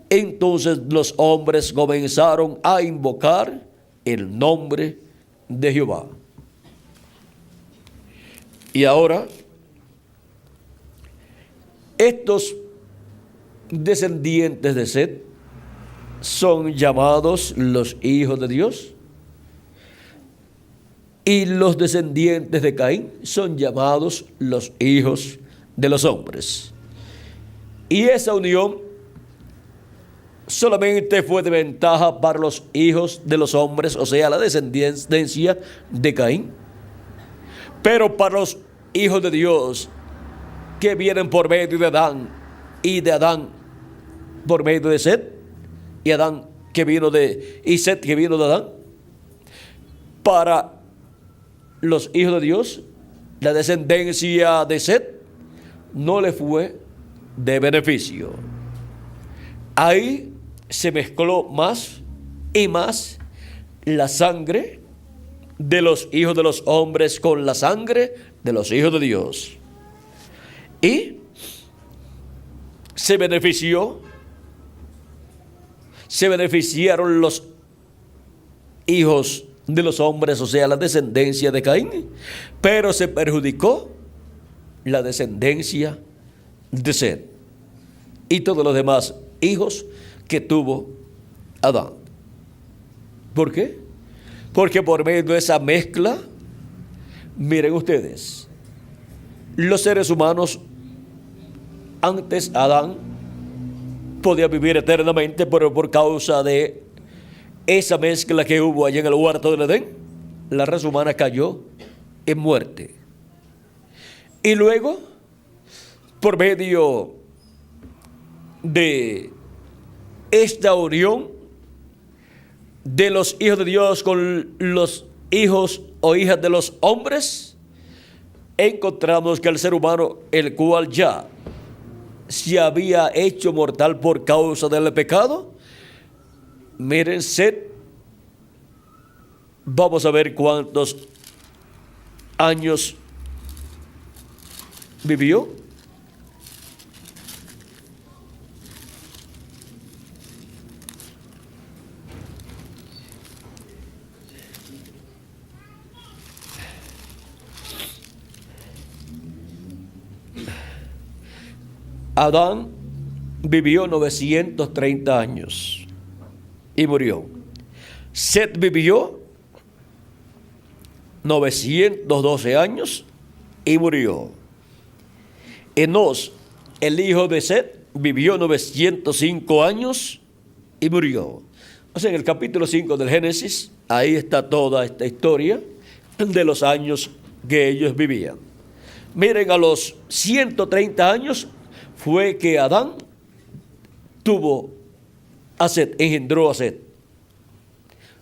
Entonces los hombres comenzaron a invocar el nombre de Jehová. Y ahora, estos descendientes de Set son llamados los hijos de Dios, y los descendientes de Caín son llamados los hijos de los hombres. Y esa unión solamente fue de ventaja para los hijos de los hombres, o sea, la descendencia de Caín. Pero para los hijos de Dios, que vienen por medio de Adán, y de Adán por medio de Set, y Adán que vino de, y Set que vino de Adán, para los hijos de Dios, la descendencia de Set no le fue de beneficio. Ahí se mezcló más y más la sangre de los hijos de los hombres con la sangre de los hijos de Dios. Y se beneficiaron los hijos de los hombres, o sea, la descendencia de Caín, pero se perjudicó la descendencia de Set y todos los demás hijos que tuvo Adán. ¿Por qué? Porque por medio de esa mezcla, miren ustedes, los seres humanos, antes Adán podía vivir eternamente, pero por causa de esa mezcla que hubo allá en el huerto del Edén, la raza humana cayó en muerte. Y luego, por medio de esta unión de los hijos de Dios con los hijos o hijas de los hombres, encontramos que el ser humano, el cual ya se había hecho mortal por causa del pecado, miren, Set, vamos a ver cuántos años vivió. Adán vivió 930 años y murió. Set vivió 912 años y murió. Enos, el hijo de Set, vivió 905 años y murió. O sea, en el capítulo 5 del Génesis, ahí está toda esta historia de los años que ellos vivían. Miren, a los 130 años fue que Adán tuvo a Set, engendró a Set.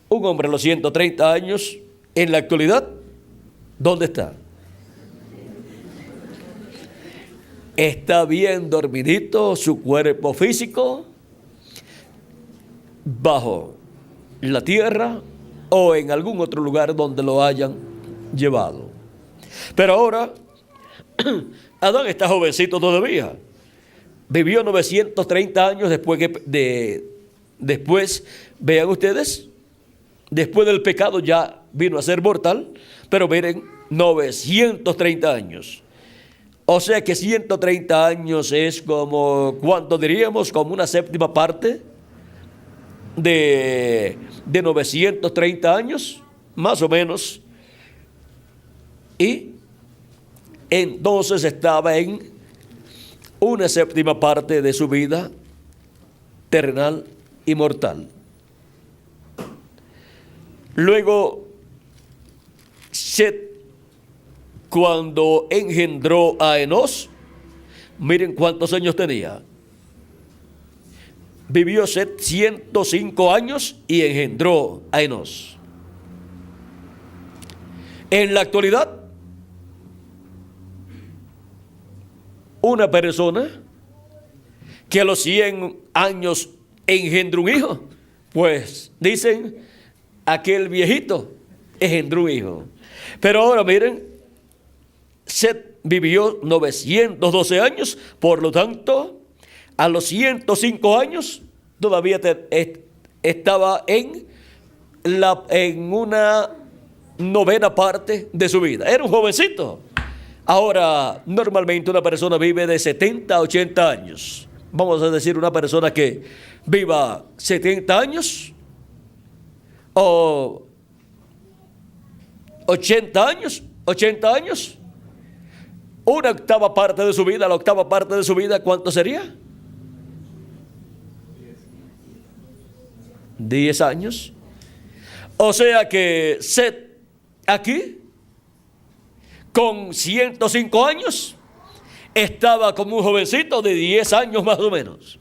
Un hombre a los 130 años, en la actualidad, ¿dónde está? Está bien dormidito su cuerpo físico, bajo la tierra o en algún otro lugar donde lo hayan llevado. Pero ahora, Adán está jovencito todavía. Vivió 930 años después, vean ustedes, después del pecado ya vino a ser mortal, pero miren, 930 años. O sea que 130 años es como, ¿cuánto diríamos? Como una séptima parte de 930 años, más o menos. Y entonces estaba en una séptima parte de su vida terrenal y mortal. Luego, Set, cuando engendró a Enos, miren cuántos años tenía. vivió Set 105 años y engendró a Enos. En la actualidad, una persona que a los 100 años engendró un hijo, pues dicen, aquel viejito engendró un hijo. Pero ahora miren, Set vivió 912 años, por lo tanto, a los 105 años todavía estaba en una novena parte de su vida. Era un jovencito. Ahora, normalmente una persona vive de 70 a 80 años. Vamos a decir una persona que viva 70 años o 80 años, una octava parte de su vida. La octava parte de su vida, ¿cuánto sería? 10 años. O sea que Set aquí, con 105 años, estaba como un jovencito de 10 años más o menos.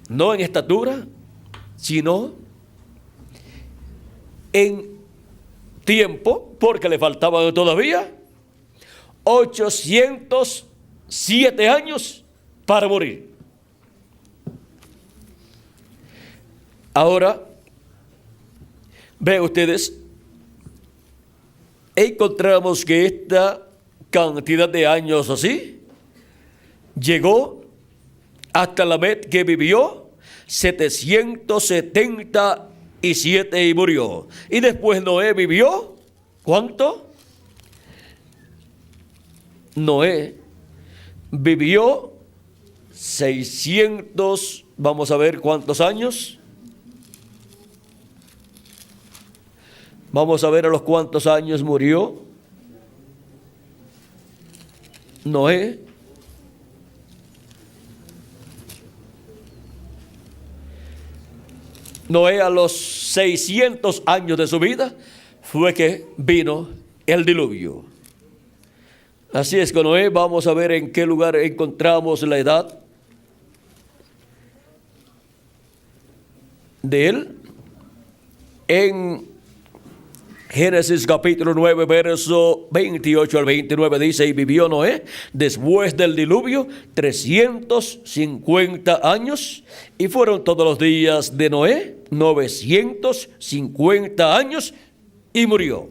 No en estatura, sino en tiempo, porque le faltaban todavía 807 años para morir. Ahora, vean ustedes, encontramos que esta cantidad de años así llegó hasta Lamed, que vivió 777 y murió. Y después Noé vivió, ¿cuánto? Noé vivió 600, vamos a ver cuántos años. Vamos a ver a los cuántos años murió Noé. Noé, a los 600 años de su vida fue que vino el diluvio. Así es que Noé, vamos a ver en qué lugar encontramos la edad de él. En Génesis capítulo 9, verso 28 al 29 dice: y vivió Noé después del diluvio 350 años, y fueron todos los días de Noé 950 años, y murió.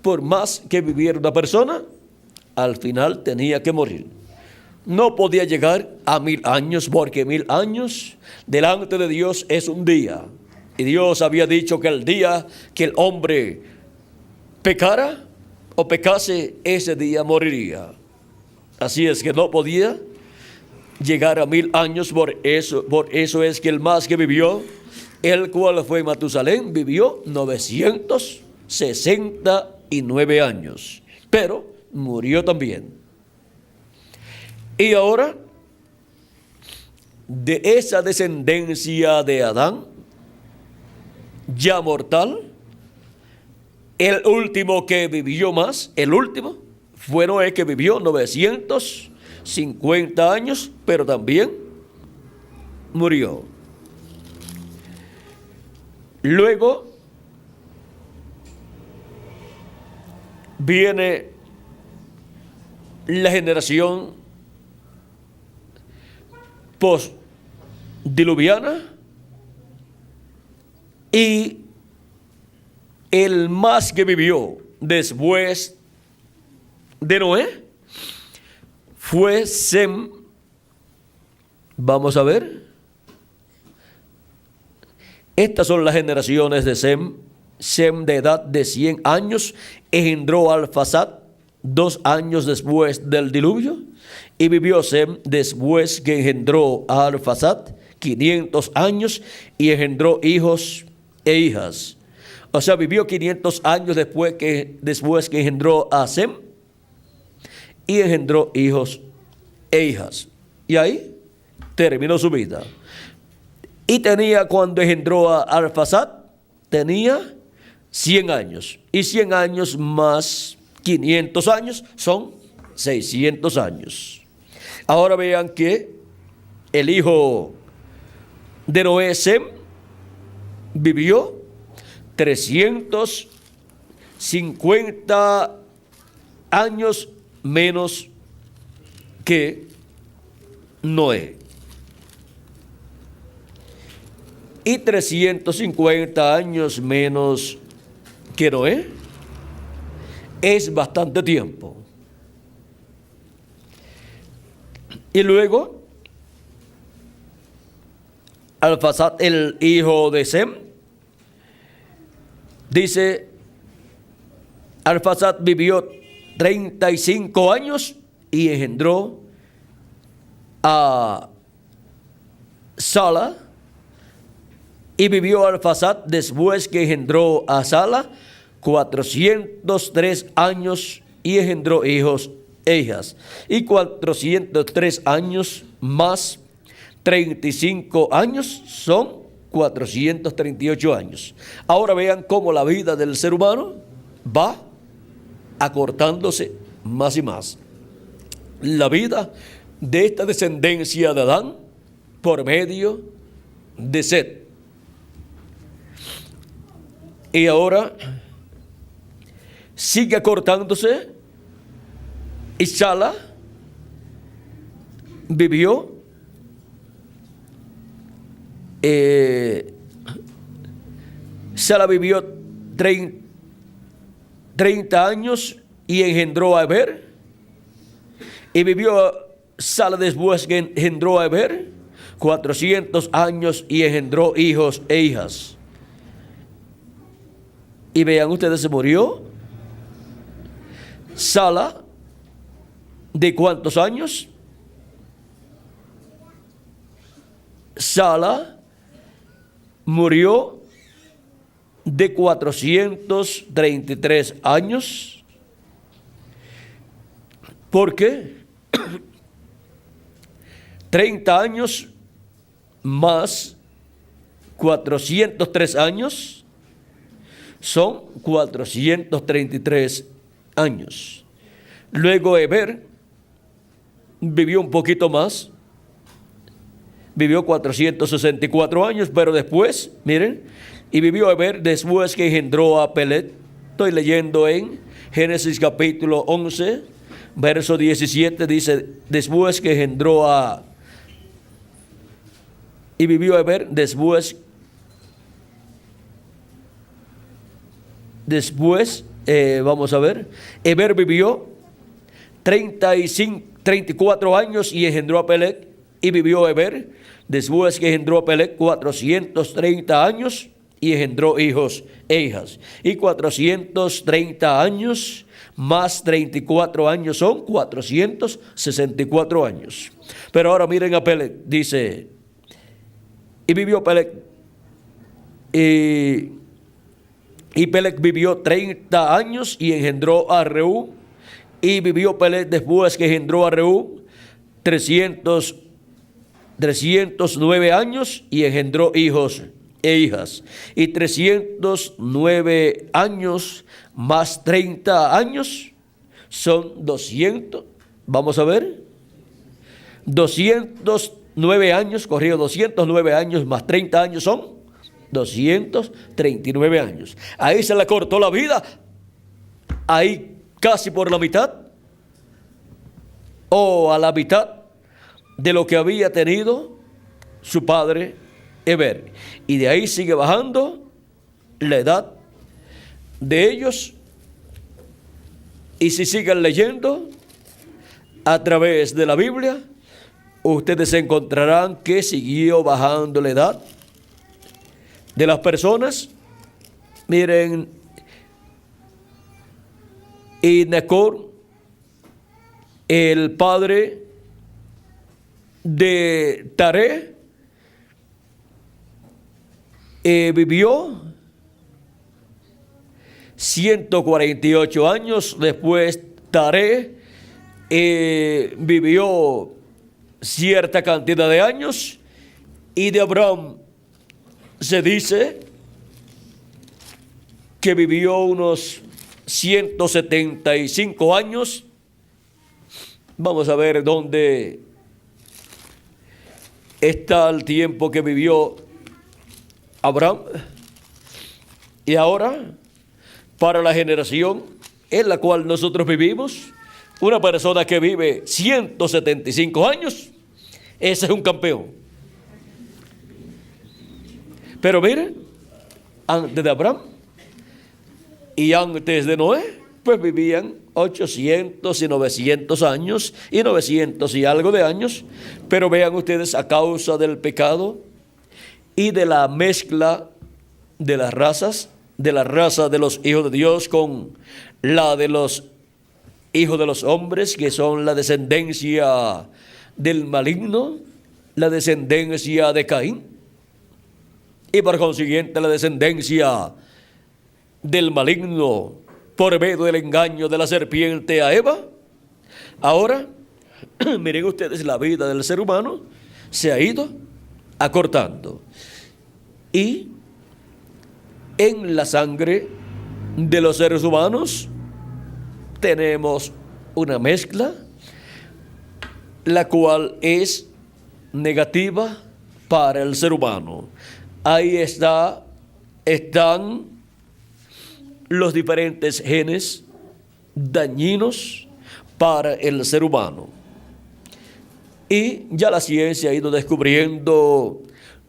Por más que viviera una persona, al final tenía que morir. No podía llegar a 1000 años, porque 1000 años delante de Dios es un día. Y Dios había dicho que el día que el hombre pecara o pecase, ese día moriría. Así es que no podía llegar a 1000 años. Por eso es que el más que vivió, el cual fue Matusalén, vivió 969 años, pero murió también. Y ahora, de esa descendencia de Adán, ya mortal, el último que vivió más, el último, fue Noé, que vivió 950 años, pero también murió. Luego viene la generación postdiluviana, y el más que vivió después de Noé fue Sem. Vamos a ver. Estas son las generaciones de Sem. Sem, de edad de 100 años, engendró a Arfaxad 2 años después del diluvio, y vivió Sem después que engendró a Arfaxad 500 años, y engendró hijos e hijas. O sea, vivió 500 años después que engendró a Sem, y engendró hijos e hijas. Y ahí terminó su vida. Y tenía, cuando engendró a Arfaxad, tenía 100 años. Y 100 años más 500 años son 600 años. Ahora vean que el hijo de Noé, Sem, vivió 350 años menos que Noé. Y 350 años menos que Noé es bastante tiempo. Y luego, Arfaxad, el hijo de Sem, dice, Arfaxad vivió 35 años y engendró a Sala. Y vivió Arfaxad después que engendró a Sala 403 años y engendró hijos e hijas. Y 403 años más 35 años son 438 años. Ahora vean cómo la vida del ser humano va acortándose más y más. La vida de esta descendencia de Adán por medio de Set. Y ahora sigue acortándose. Y Sala vivió Sala vivió 30 años y engendró a Eber. Y vivió Sala después que engendró a Eber 400 años y engendró hijos e hijas. Y vean ustedes, se murió Sala ¿de cuántos años? Sala murió de 433 años. ¿Por qué? 30 años más 403 años son 433 años. Luego Eber vivió un poquito más, vivió 464 años, pero después, miren, y vivió Eber después que engendró a Peleg. Estoy leyendo en Génesis capítulo 11, verso 17, dice, después que engendró a, y vivió Eber después, vamos a ver, Eber vivió 34 años y engendró a Peleg. Y vivió Eber después que engendró a Peleg 430 años y engendró hijos e hijas. Y 430 años más 34 años son 464 años. Pero ahora miren a Peleg, dice, y vivió Peleg, y Peleg vivió 30 años y engendró a Reú. Y vivió Peleg después que engendró a Reú 309 años y engendró hijos e hijas. Y 309 años más 30 años son 200. Vamos a ver. 209 años, corrido, 209 años más 30 años son 239 años. Ahí se le cortó la vida. Ahí casi por la mitad o a la mitad de lo que había tenido su padre Eber. Y de ahí sigue bajando la edad de ellos. Y si siguen leyendo a través de la Biblia, ustedes encontrarán que siguió bajando la edad de las personas. Miren, y Nacor, el padre de Taré, vivió 148 años. Después Taré vivió cierta cantidad de años. Y de Abraham se dice que vivió unos 175 años. Vamos a ver dónde está el tiempo que vivió Abraham. Y ahora, para la generación en la cual nosotros vivimos, una persona que vive 175 años, ese es un campeón. Pero miren, antes de Abraham y antes de Noé, pues vivían 800 y 900 años y 900 y algo de años. Pero vean ustedes, a causa del pecado y de la mezcla de las razas, de la raza de los hijos de Dios con la de los hijos de los hombres, que son la descendencia del maligno, la descendencia de Caín, y por consiguiente la descendencia del maligno por medio del engaño de la serpiente a Eva. Ahora, miren ustedes, la vida del ser humano se ha ido acortando. Y en la sangre de los seres humanos tenemos una mezcla, la cual es negativa para el ser humano. Ahí están los diferentes genes dañinos para el ser humano. Y ya la ciencia ha ido descubriendo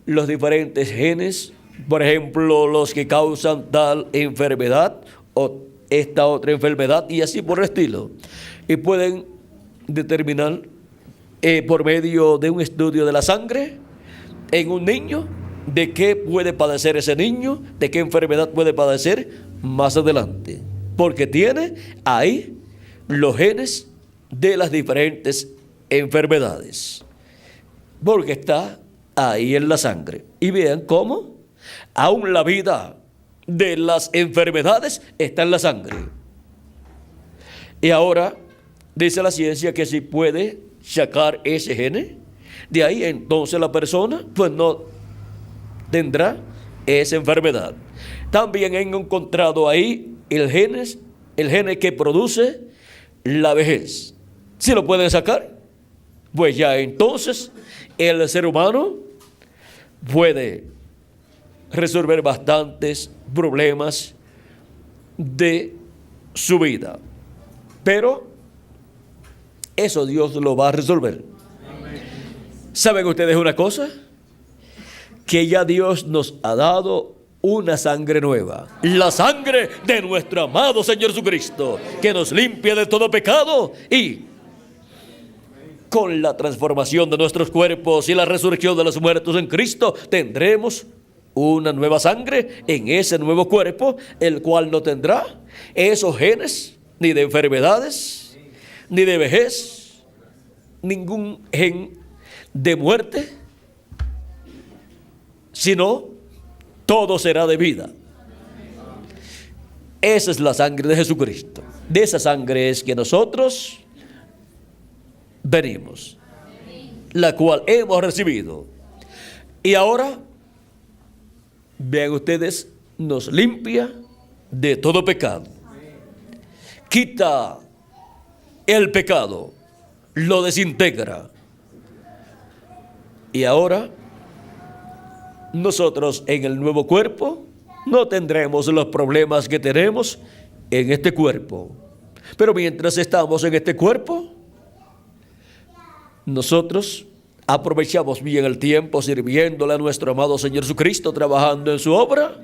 los diferentes genes, por ejemplo, los que causan tal enfermedad o esta otra enfermedad y así por el estilo. Y pueden determinar por medio de un estudio de la sangre en un niño de qué puede padecer ese niño, de qué enfermedad puede padecer más adelante, porque tiene ahí los genes de las diferentes enfermedades, porque está ahí en la sangre. Y vean cómo aún la vida de las enfermedades está en la sangre. Y ahora dice la ciencia que si puede sacar ese gene de ahí, entonces la persona pues no tendrá esa enfermedad. También han encontrado ahí el gene que produce la vejez. Si lo pueden sacar, pues ya entonces el ser humano puede resolver bastantes problemas de su vida. Pero eso Dios lo va a resolver. ¿Saben ustedes una cosa? Que ya Dios nos ha dado una sangre nueva, la sangre de nuestro amado Señor Jesucristo, que nos limpia de todo pecado, y con la transformación de nuestros cuerpos y la resurrección de los muertos en Cristo, tendremos una nueva sangre en ese nuevo cuerpo, el cual no tendrá esos genes, ni de enfermedades, ni de vejez, ningún gen de muerte, sino todo será de vida. Esa es la sangre de Jesucristo. De esa sangre es que nosotros venimos, la cual hemos recibido. Y ahora, vean ustedes, nos limpia de todo pecado. Quita el pecado, lo desintegra. Y ahora nosotros en el nuevo cuerpo no tendremos los problemas que tenemos en este cuerpo. Pero mientras estamos en este cuerpo, nosotros aprovechamos bien el tiempo sirviéndole a nuestro amado Señor Jesucristo, trabajando en su obra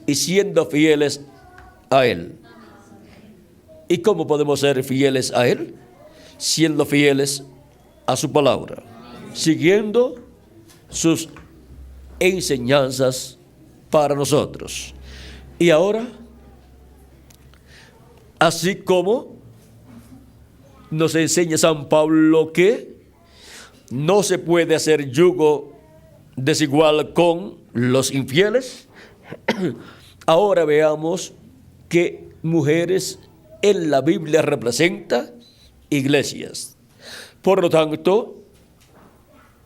y siendo fieles a Él. ¿Y cómo podemos ser fieles a Él? Siendo fieles a su palabra, siguiendo sus enseñanzas para nosotros. Y ahora, así como nos enseña San Pablo que no se puede hacer yugo desigual con los infieles, ahora veamos que mujeres en la Biblia representa iglesias. Por lo tanto,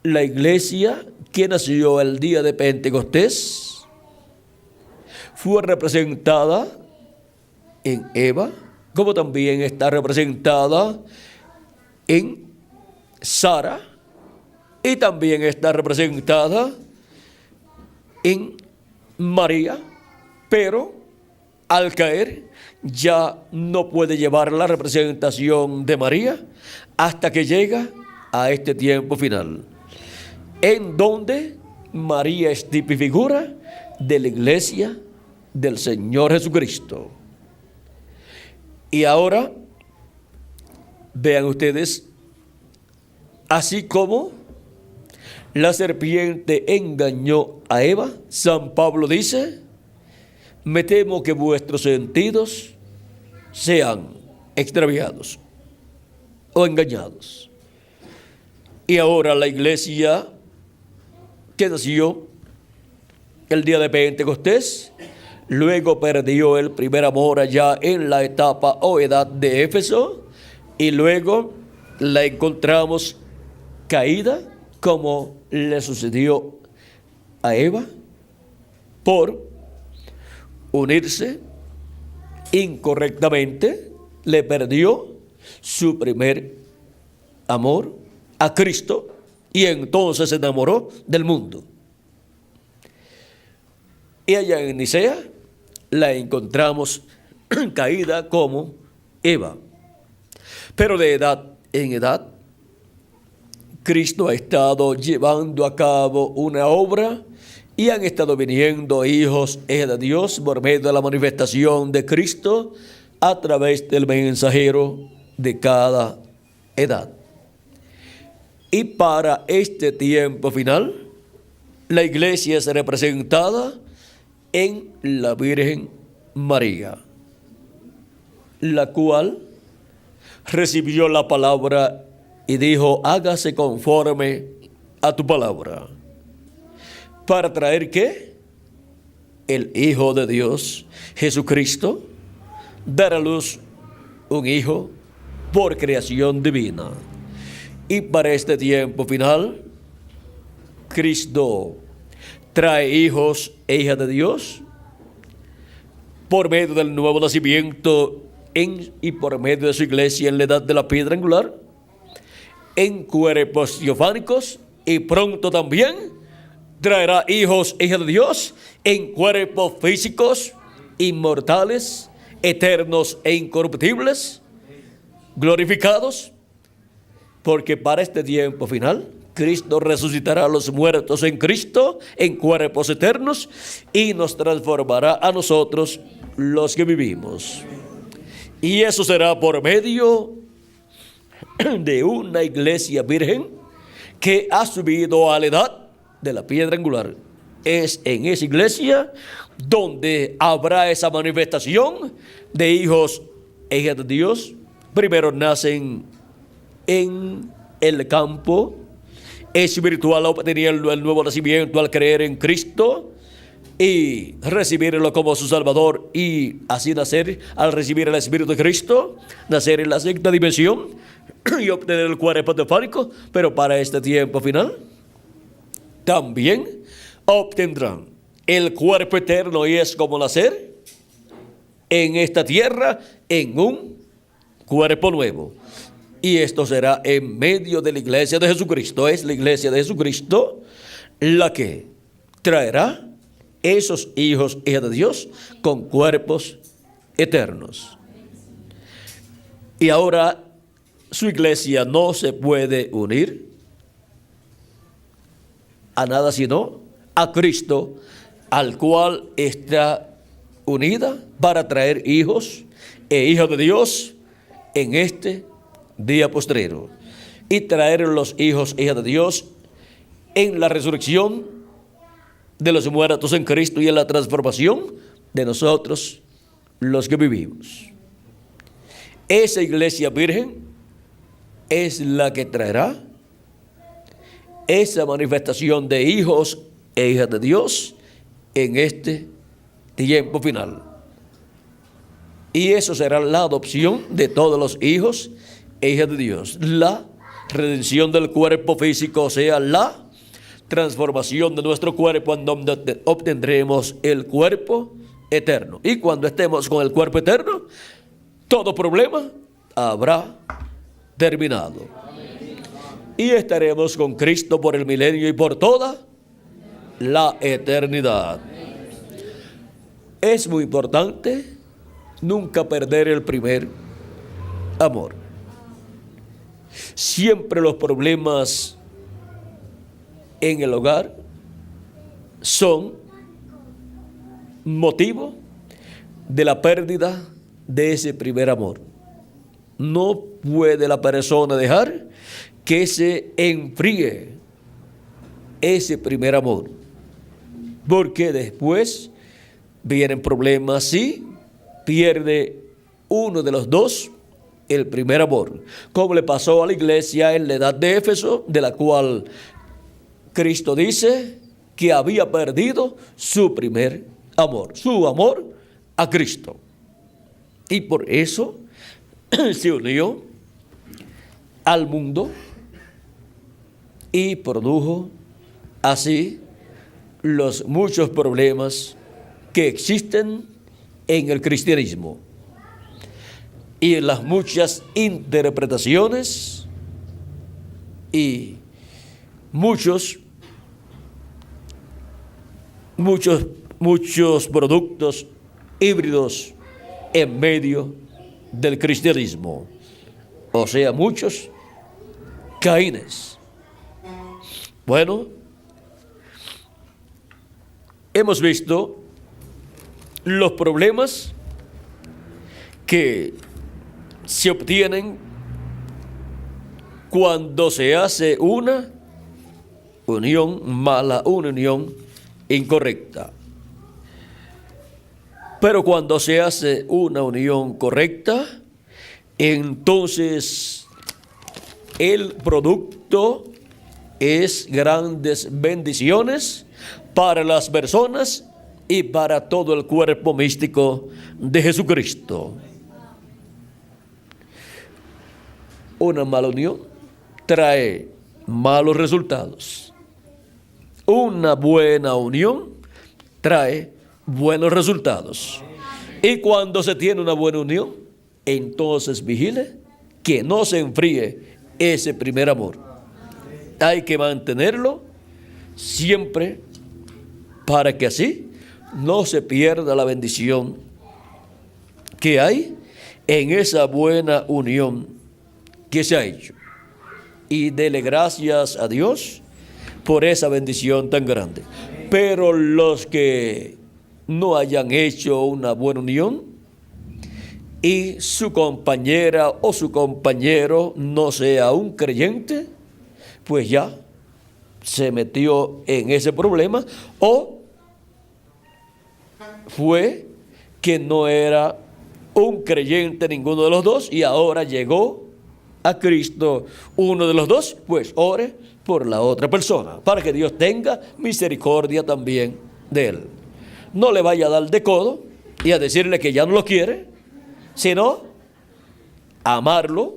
la iglesia que nació el día de Pentecostés fue representada en Eva, como también está representada en Sara y también está representada en María, pero al caer ya no puede llevar la representación de María hasta que llega a este tiempo final, en donde María es tipo y figura de la iglesia del Señor Jesucristo. Y ahora vean ustedes, así como la serpiente engañó a Eva, San Pablo dice: me temo que vuestros sentidos sean extraviados o engañados. Y ahora la iglesia que nació el día de Pentecostés, luego perdió el primer amor allá en la etapa o edad de Éfeso, y luego la encontramos caída, como le sucedió a Eva, por unirse incorrectamente, le perdió su primer amor a Cristo y entonces se enamoró del mundo. Y allá en Nicea la encontramos caída como Eva. Pero de edad en edad, Cristo ha estado llevando a cabo una obra y han estado viniendo hijos de Dios por medio de la manifestación de Cristo a través del mensajero de cada edad. Y para este tiempo final, la iglesia es representada en la Virgen María, la cual recibió la palabra y dijo: hágase conforme a tu palabra. ¿Para traer qué? El Hijo de Dios, Jesucristo, dar a luz un hijo por creación divina. Y para este tiempo final, Cristo trae hijos e hijas de Dios por medio del nuevo nacimiento y por medio de su iglesia en la edad de la piedra angular, en cuerpos teofánicos, y pronto también traerá hijos e hijas de Dios en cuerpos físicos, inmortales, eternos e incorruptibles, glorificados, porque para este tiempo final Cristo resucitará a los muertos en Cristo en cuerpos eternos y nos transformará a nosotros los que vivimos. Y eso será por medio de una iglesia virgen que ha subido a la edad de la piedra angular. Es en esa iglesia donde habrá esa manifestación de hijos e hijas de Dios. Primero nacen en el campo espiritual, obteniendo el nuevo nacimiento al creer en Cristo y recibirlo como su Salvador, y así nacer al recibir el Espíritu de Cristo, nacer en la sexta dimensión y obtener el cuerpo teofánico. Pero para este tiempo final también obtendrán el cuerpo eterno, y es como nacer en esta tierra en un cuerpo nuevo. Y esto será en medio de la iglesia de Jesucristo. Es la iglesia de Jesucristo la que traerá esos hijos e hijas de Dios con cuerpos eternos. Y ahora su iglesia no se puede unir a nada sino a Cristo, al cual está unida para traer hijos e hijas de Dios en este día postrero, y traer los hijos e hijas de Dios en la resurrección de los muertos en Cristo y en la transformación de nosotros los que vivimos. Esa iglesia virgen es la que traerá esa manifestación de hijos e hijas de Dios en este tiempo final. Y eso será la adopción de todos los hijos e hijas de Dios, la redención del cuerpo físico, o sea, la transformación de nuestro cuerpo, en donde obtendremos el cuerpo eterno. Y cuando estemos con el cuerpo eterno, todo problema habrá terminado. y estaremos con Cristo por el milenio y por toda la eternidad. Es muy importante nunca perder el primer amor. Siempre los problemas en el hogar son motivo de la pérdida de ese primer amor. No puede la persona dejar que se enfríe ese primer amor, porque después vienen problemas si pierde uno de los dos el primer amor, como le pasó a la iglesia en la edad de Éfeso, de la cual Cristo dice que había perdido su primer amor, su amor a Cristo, y por eso se unió al mundo y produjo así los muchos problemas que existen en el cristianismo y en las muchas interpretaciones y muchos productos híbridos en medio del cristianismo, o sea, muchos Caínes. Bueno, hemos visto los problemas que se obtienen cuando se hace una unión mala, una unión incorrecta. Pero cuando se hace una unión correcta, entonces el producto es grandes bendiciones para las personas y para todo el cuerpo místico de Jesucristo. Una mala unión trae malos resultados. Una buena unión trae buenos resultados. Y cuando se tiene una buena unión, entonces vigile que no se enfríe ese primer amor. Hay que mantenerlo siempre para que así no se pierda la bendición que hay en esa buena unión que se ha hecho. Y dele gracias a Dios por esa bendición tan grande. Pero los que no hayan hecho una buena unión y su compañera o su compañero no sea un creyente, pues ya se metió en ese problema, o fue que no era un creyente ninguno de los dos y ahora llegó a Cristo uno de los dos, pues ore por la otra persona para que Dios tenga misericordia también de él. No le vaya a dar de codo y a decirle que ya no lo quiere, sino amarlo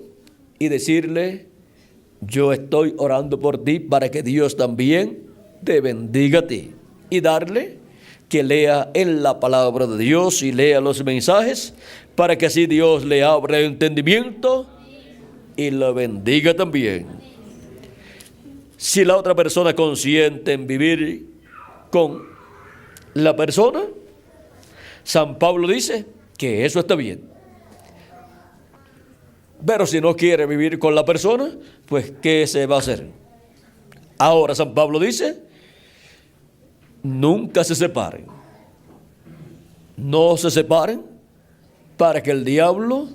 y decirle: yo estoy orando por ti para que Dios también te bendiga a ti, y darle que lea en la palabra de Dios y lea los mensajes para que así Dios le abra el entendimiento y lo bendiga también. Si la otra persona consiente en vivir con la persona, San Pablo dice que eso está bien. Pero si no quiere vivir con la persona, pues ¿qué se va a hacer? Ahora San Pablo dice: nunca se separen. No se separen para que el diablo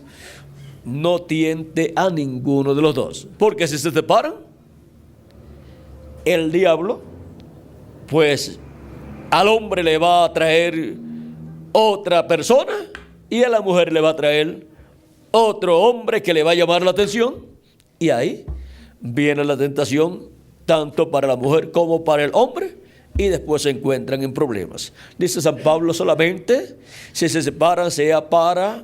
no tiente a ninguno de los dos. Porque si se separan, el diablo, pues al hombre le va a traer otra persona y a la mujer le va a traer otro hombre que le va a llamar la atención, y ahí viene la tentación tanto para la mujer como para el hombre, y después se encuentran en problemas. Dice San Pablo: solamente si se separan sea para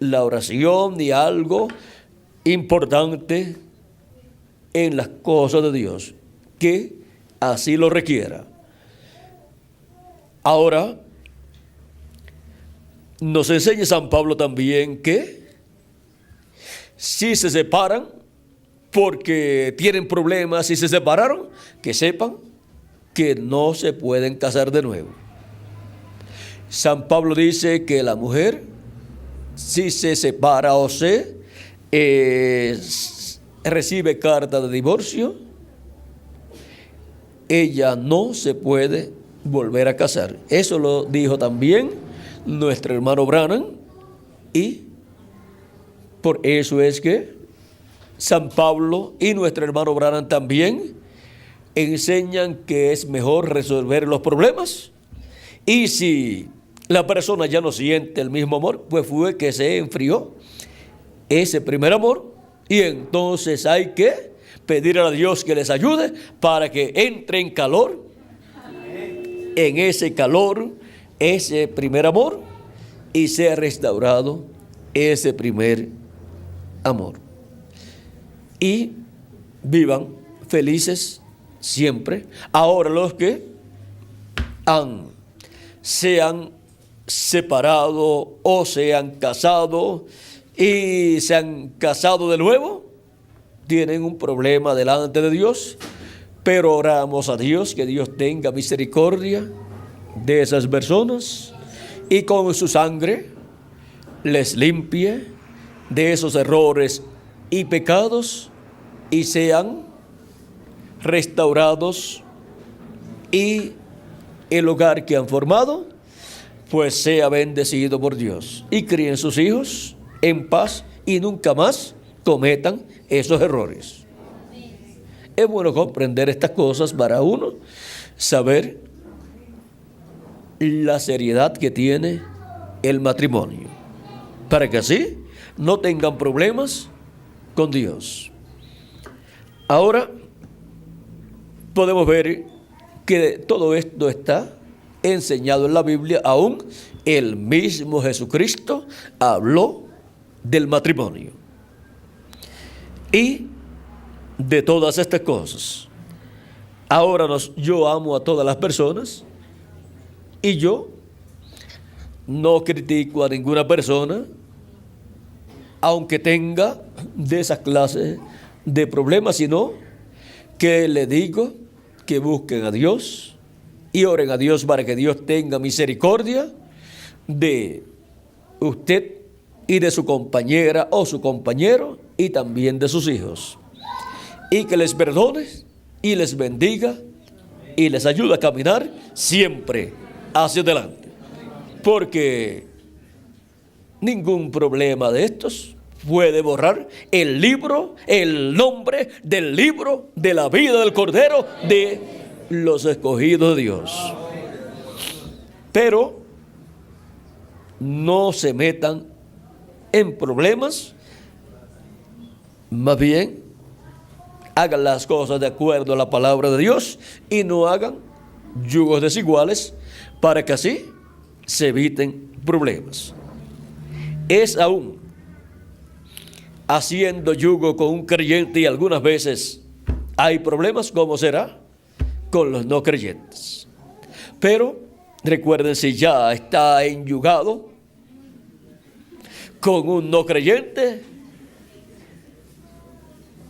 la oración y algo importante en las cosas de Dios, que así lo requiera. Ahora, nos enseña San Pablo también que si se separan porque tienen problemas y se separaron, que sepan que no se pueden casar de nuevo. San Pablo dice que la mujer, si se separa o recibe carta de divorcio, ella no se puede volver a casar. Eso lo dijo también nuestro hermano Branham, y por eso es que San Pablo y nuestro hermano Branham también enseñan que es mejor resolver los problemas, y si la persona ya no siente el mismo amor, pues fue que se enfrió ese primer amor, y entonces hay que pedir a Dios que les ayude para que entre en calor, en ese calor, ese primer amor, y sea restaurado ese primer amor. Y vivan felices siempre. Ahora los que se han separado o se han casado y se han casado de nuevo, tienen un problema delante de Dios, pero oramos a Dios que Dios tenga misericordia de esas personas y con su sangre les limpie de esos errores y pecados y sean restaurados, y el hogar que han formado pues sea bendecido por Dios, y críen sus hijos en paz y nunca más cometan esos errores. Es bueno comprender estas cosas para uno saber la seriedad que tiene el matrimonio, para que así no tengan problemas con Dios. Ahora podemos ver que todo esto está enseñado en la Biblia. Aún el mismo Jesucristo habló del matrimonio y de todas estas cosas. Ahora yo amo a todas las personas y yo no critico a ninguna persona, aunque tenga de esas clases de problemas, sino que le digo que busquen a Dios y oren a Dios para que Dios tenga misericordia de usted y de su compañera o su compañero, y también de sus hijos, y que les perdone y les bendiga y les ayude a caminar siempre hacia adelante, porque ningún problema de estos puede borrar el nombre del libro de la vida del Cordero de los escogidos de Dios. Pero no se metan en problemas, más bien hagan las cosas de acuerdo a la palabra de Dios y no hagan yugos desiguales, para que así se eviten problemas. Es aún haciendo yugo con un creyente, y algunas veces hay problemas, como será con los no creyentes. Pero recuerden, si ya está enyugado con un no creyente,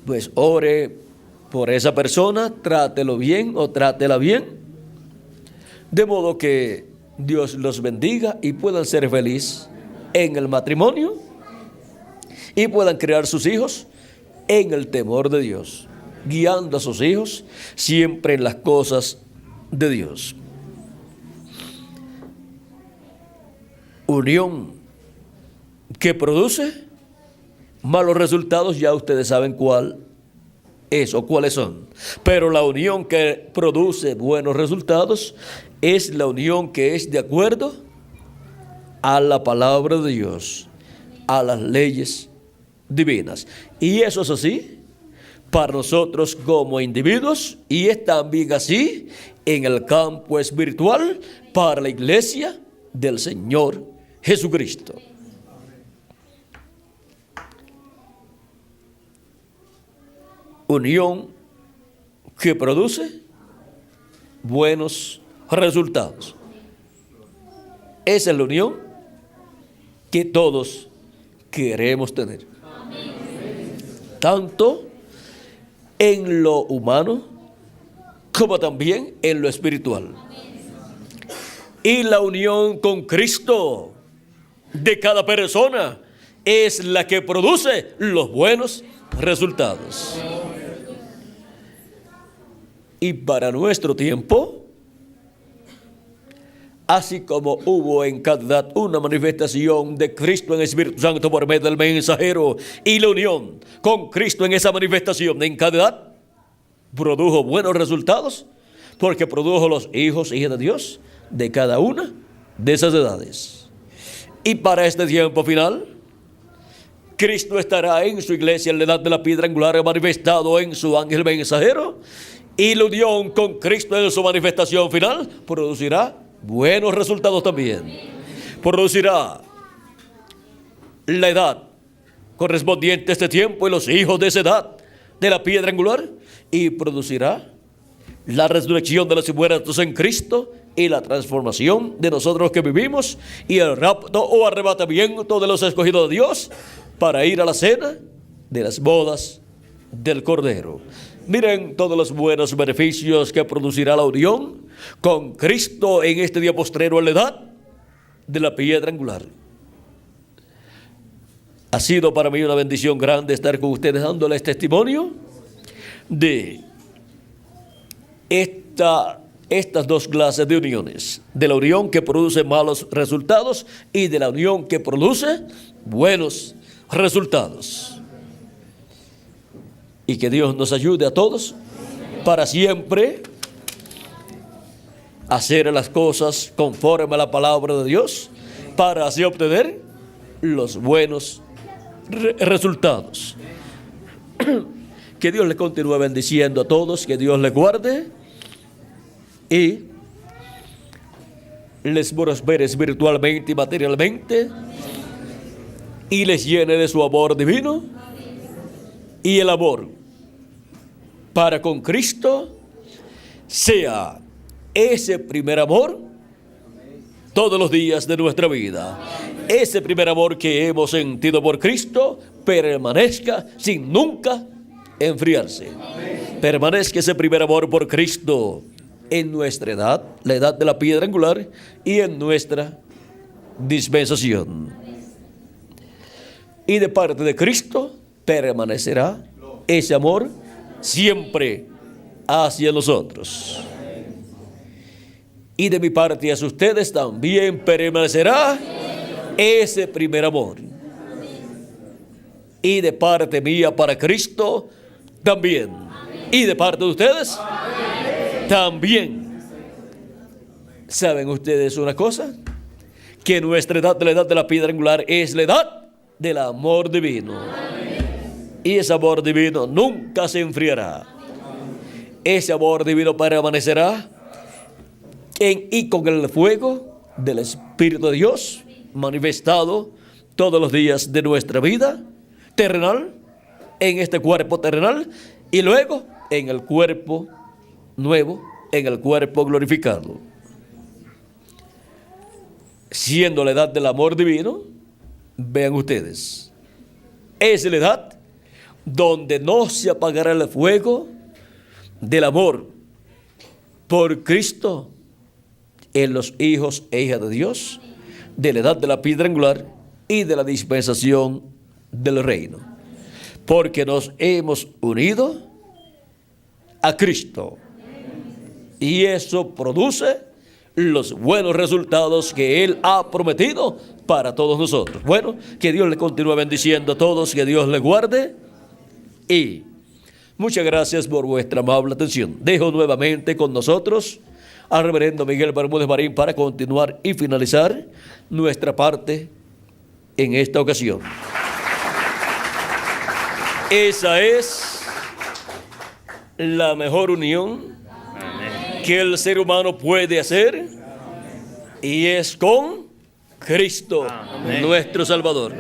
pues ore por esa persona, trátelo bien o trátela bien, de modo que Dios los bendiga y puedan ser felices en el matrimonio y puedan criar sus hijos en el temor de Dios, guiando a sus hijos siempre en las cosas de Dios. Unión que produce malos resultados, ya ustedes saben cuál es o cuáles son. Pero la unión que produce buenos resultados es la unión que es de acuerdo a la palabra de Dios, a las leyes divinas. Y eso es así para nosotros como individuos, y es también así en el campo espiritual para la iglesia del Señor Jesucristo. Unión que produce buenos resultados. Esa es la unión que todos queremos tener. Tanto en lo humano como también en lo espiritual. Y la unión con Cristo de cada persona es la que produce los buenos resultados. Y para nuestro tiempo, así como hubo en cada edad una manifestación de Cristo en el Espíritu Santo por medio del mensajero y la unión con Cristo en esa manifestación en cada edad, produjo buenos resultados porque produjo los hijos e hijas de Dios de cada una de esas edades. Y para este tiempo final, Cristo estará en su iglesia en la edad de la piedra angular manifestado en su ángel mensajero, y la unión con Cristo en su manifestación final producirá buenos resultados también. Producirá la edad correspondiente a este tiempo y los hijos de esa edad de la piedra angular, y producirá la resurrección de los muertos en Cristo y la transformación de nosotros que vivimos y el rapto o arrebatamiento de los escogidos de Dios para ir a la cena de las bodas del Cordero. Miren todos los buenos beneficios que producirá la unión con Cristo en este día postrero en la edad de la piedra angular. Ha sido para mí una bendición grande estar con ustedes dándoles testimonio de estas dos clases de uniones, de la unión que produce malos resultados y de la unión que produce buenos resultados. Y que Dios nos ayude a todos para siempre hacer las cosas conforme a la palabra de Dios, para así obtener los buenos resultados. Que Dios les continúe bendiciendo a todos, que Dios les guarde y les prospere espiritualmente y materialmente, y les llene de su amor divino y el amor para con Cristo sea ese primer amor todos los días de nuestra vida. Ese primer amor que hemos sentido por Cristo permanezca sin nunca enfriarse. Permanezca ese primer amor por Cristo en nuestra edad, la edad de la piedra angular, y en nuestra dispensación. Y de parte de Cristo permanecerá ese amor siempre hacia nosotros. Y de mi parte hacia ustedes también permanecerá ese primer amor. Y de parte mía para Cristo también. Y de parte de ustedes también. ¿Saben ustedes una cosa? Que nuestra edad, la edad de la piedra angular, es la edad del amor divino. Y ese amor divino nunca se enfriará. Ese amor divino permanecerá y con el fuego del Espíritu de Dios manifestado todos los días de nuestra vida terrenal, en este cuerpo terrenal, y luego en el cuerpo nuevo, en el cuerpo glorificado. Siendo la edad del amor divino, vean ustedes, es la edad donde no se apagará el fuego del amor por Cristo en los hijos e hijas de Dios, de la edad de la piedra angular y de la dispensación del reino, porque nos hemos unido a Cristo, y eso produce los buenos resultados que Él ha prometido para todos nosotros. Bueno, que Dios le continúe bendiciendo a todos, que Dios le guarde, y muchas gracias por vuestra amable atención. Dejo nuevamente con nosotros al reverendo Miguel Bermúdez Marín para continuar y finalizar nuestra parte en esta ocasión. Esa es la mejor unión que el ser humano puede hacer, y es con Cristo, nuestro Salvador.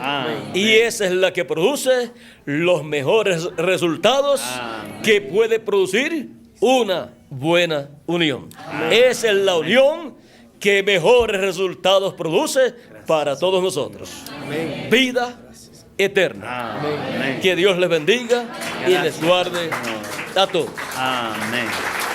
Y esa es la que produce los mejores resultados que puede producir una buena unión. Esa es la unión que mejores resultados produce para todos nosotros. Vida eterna. Que Dios les bendiga y les guarde. a todos. Amén.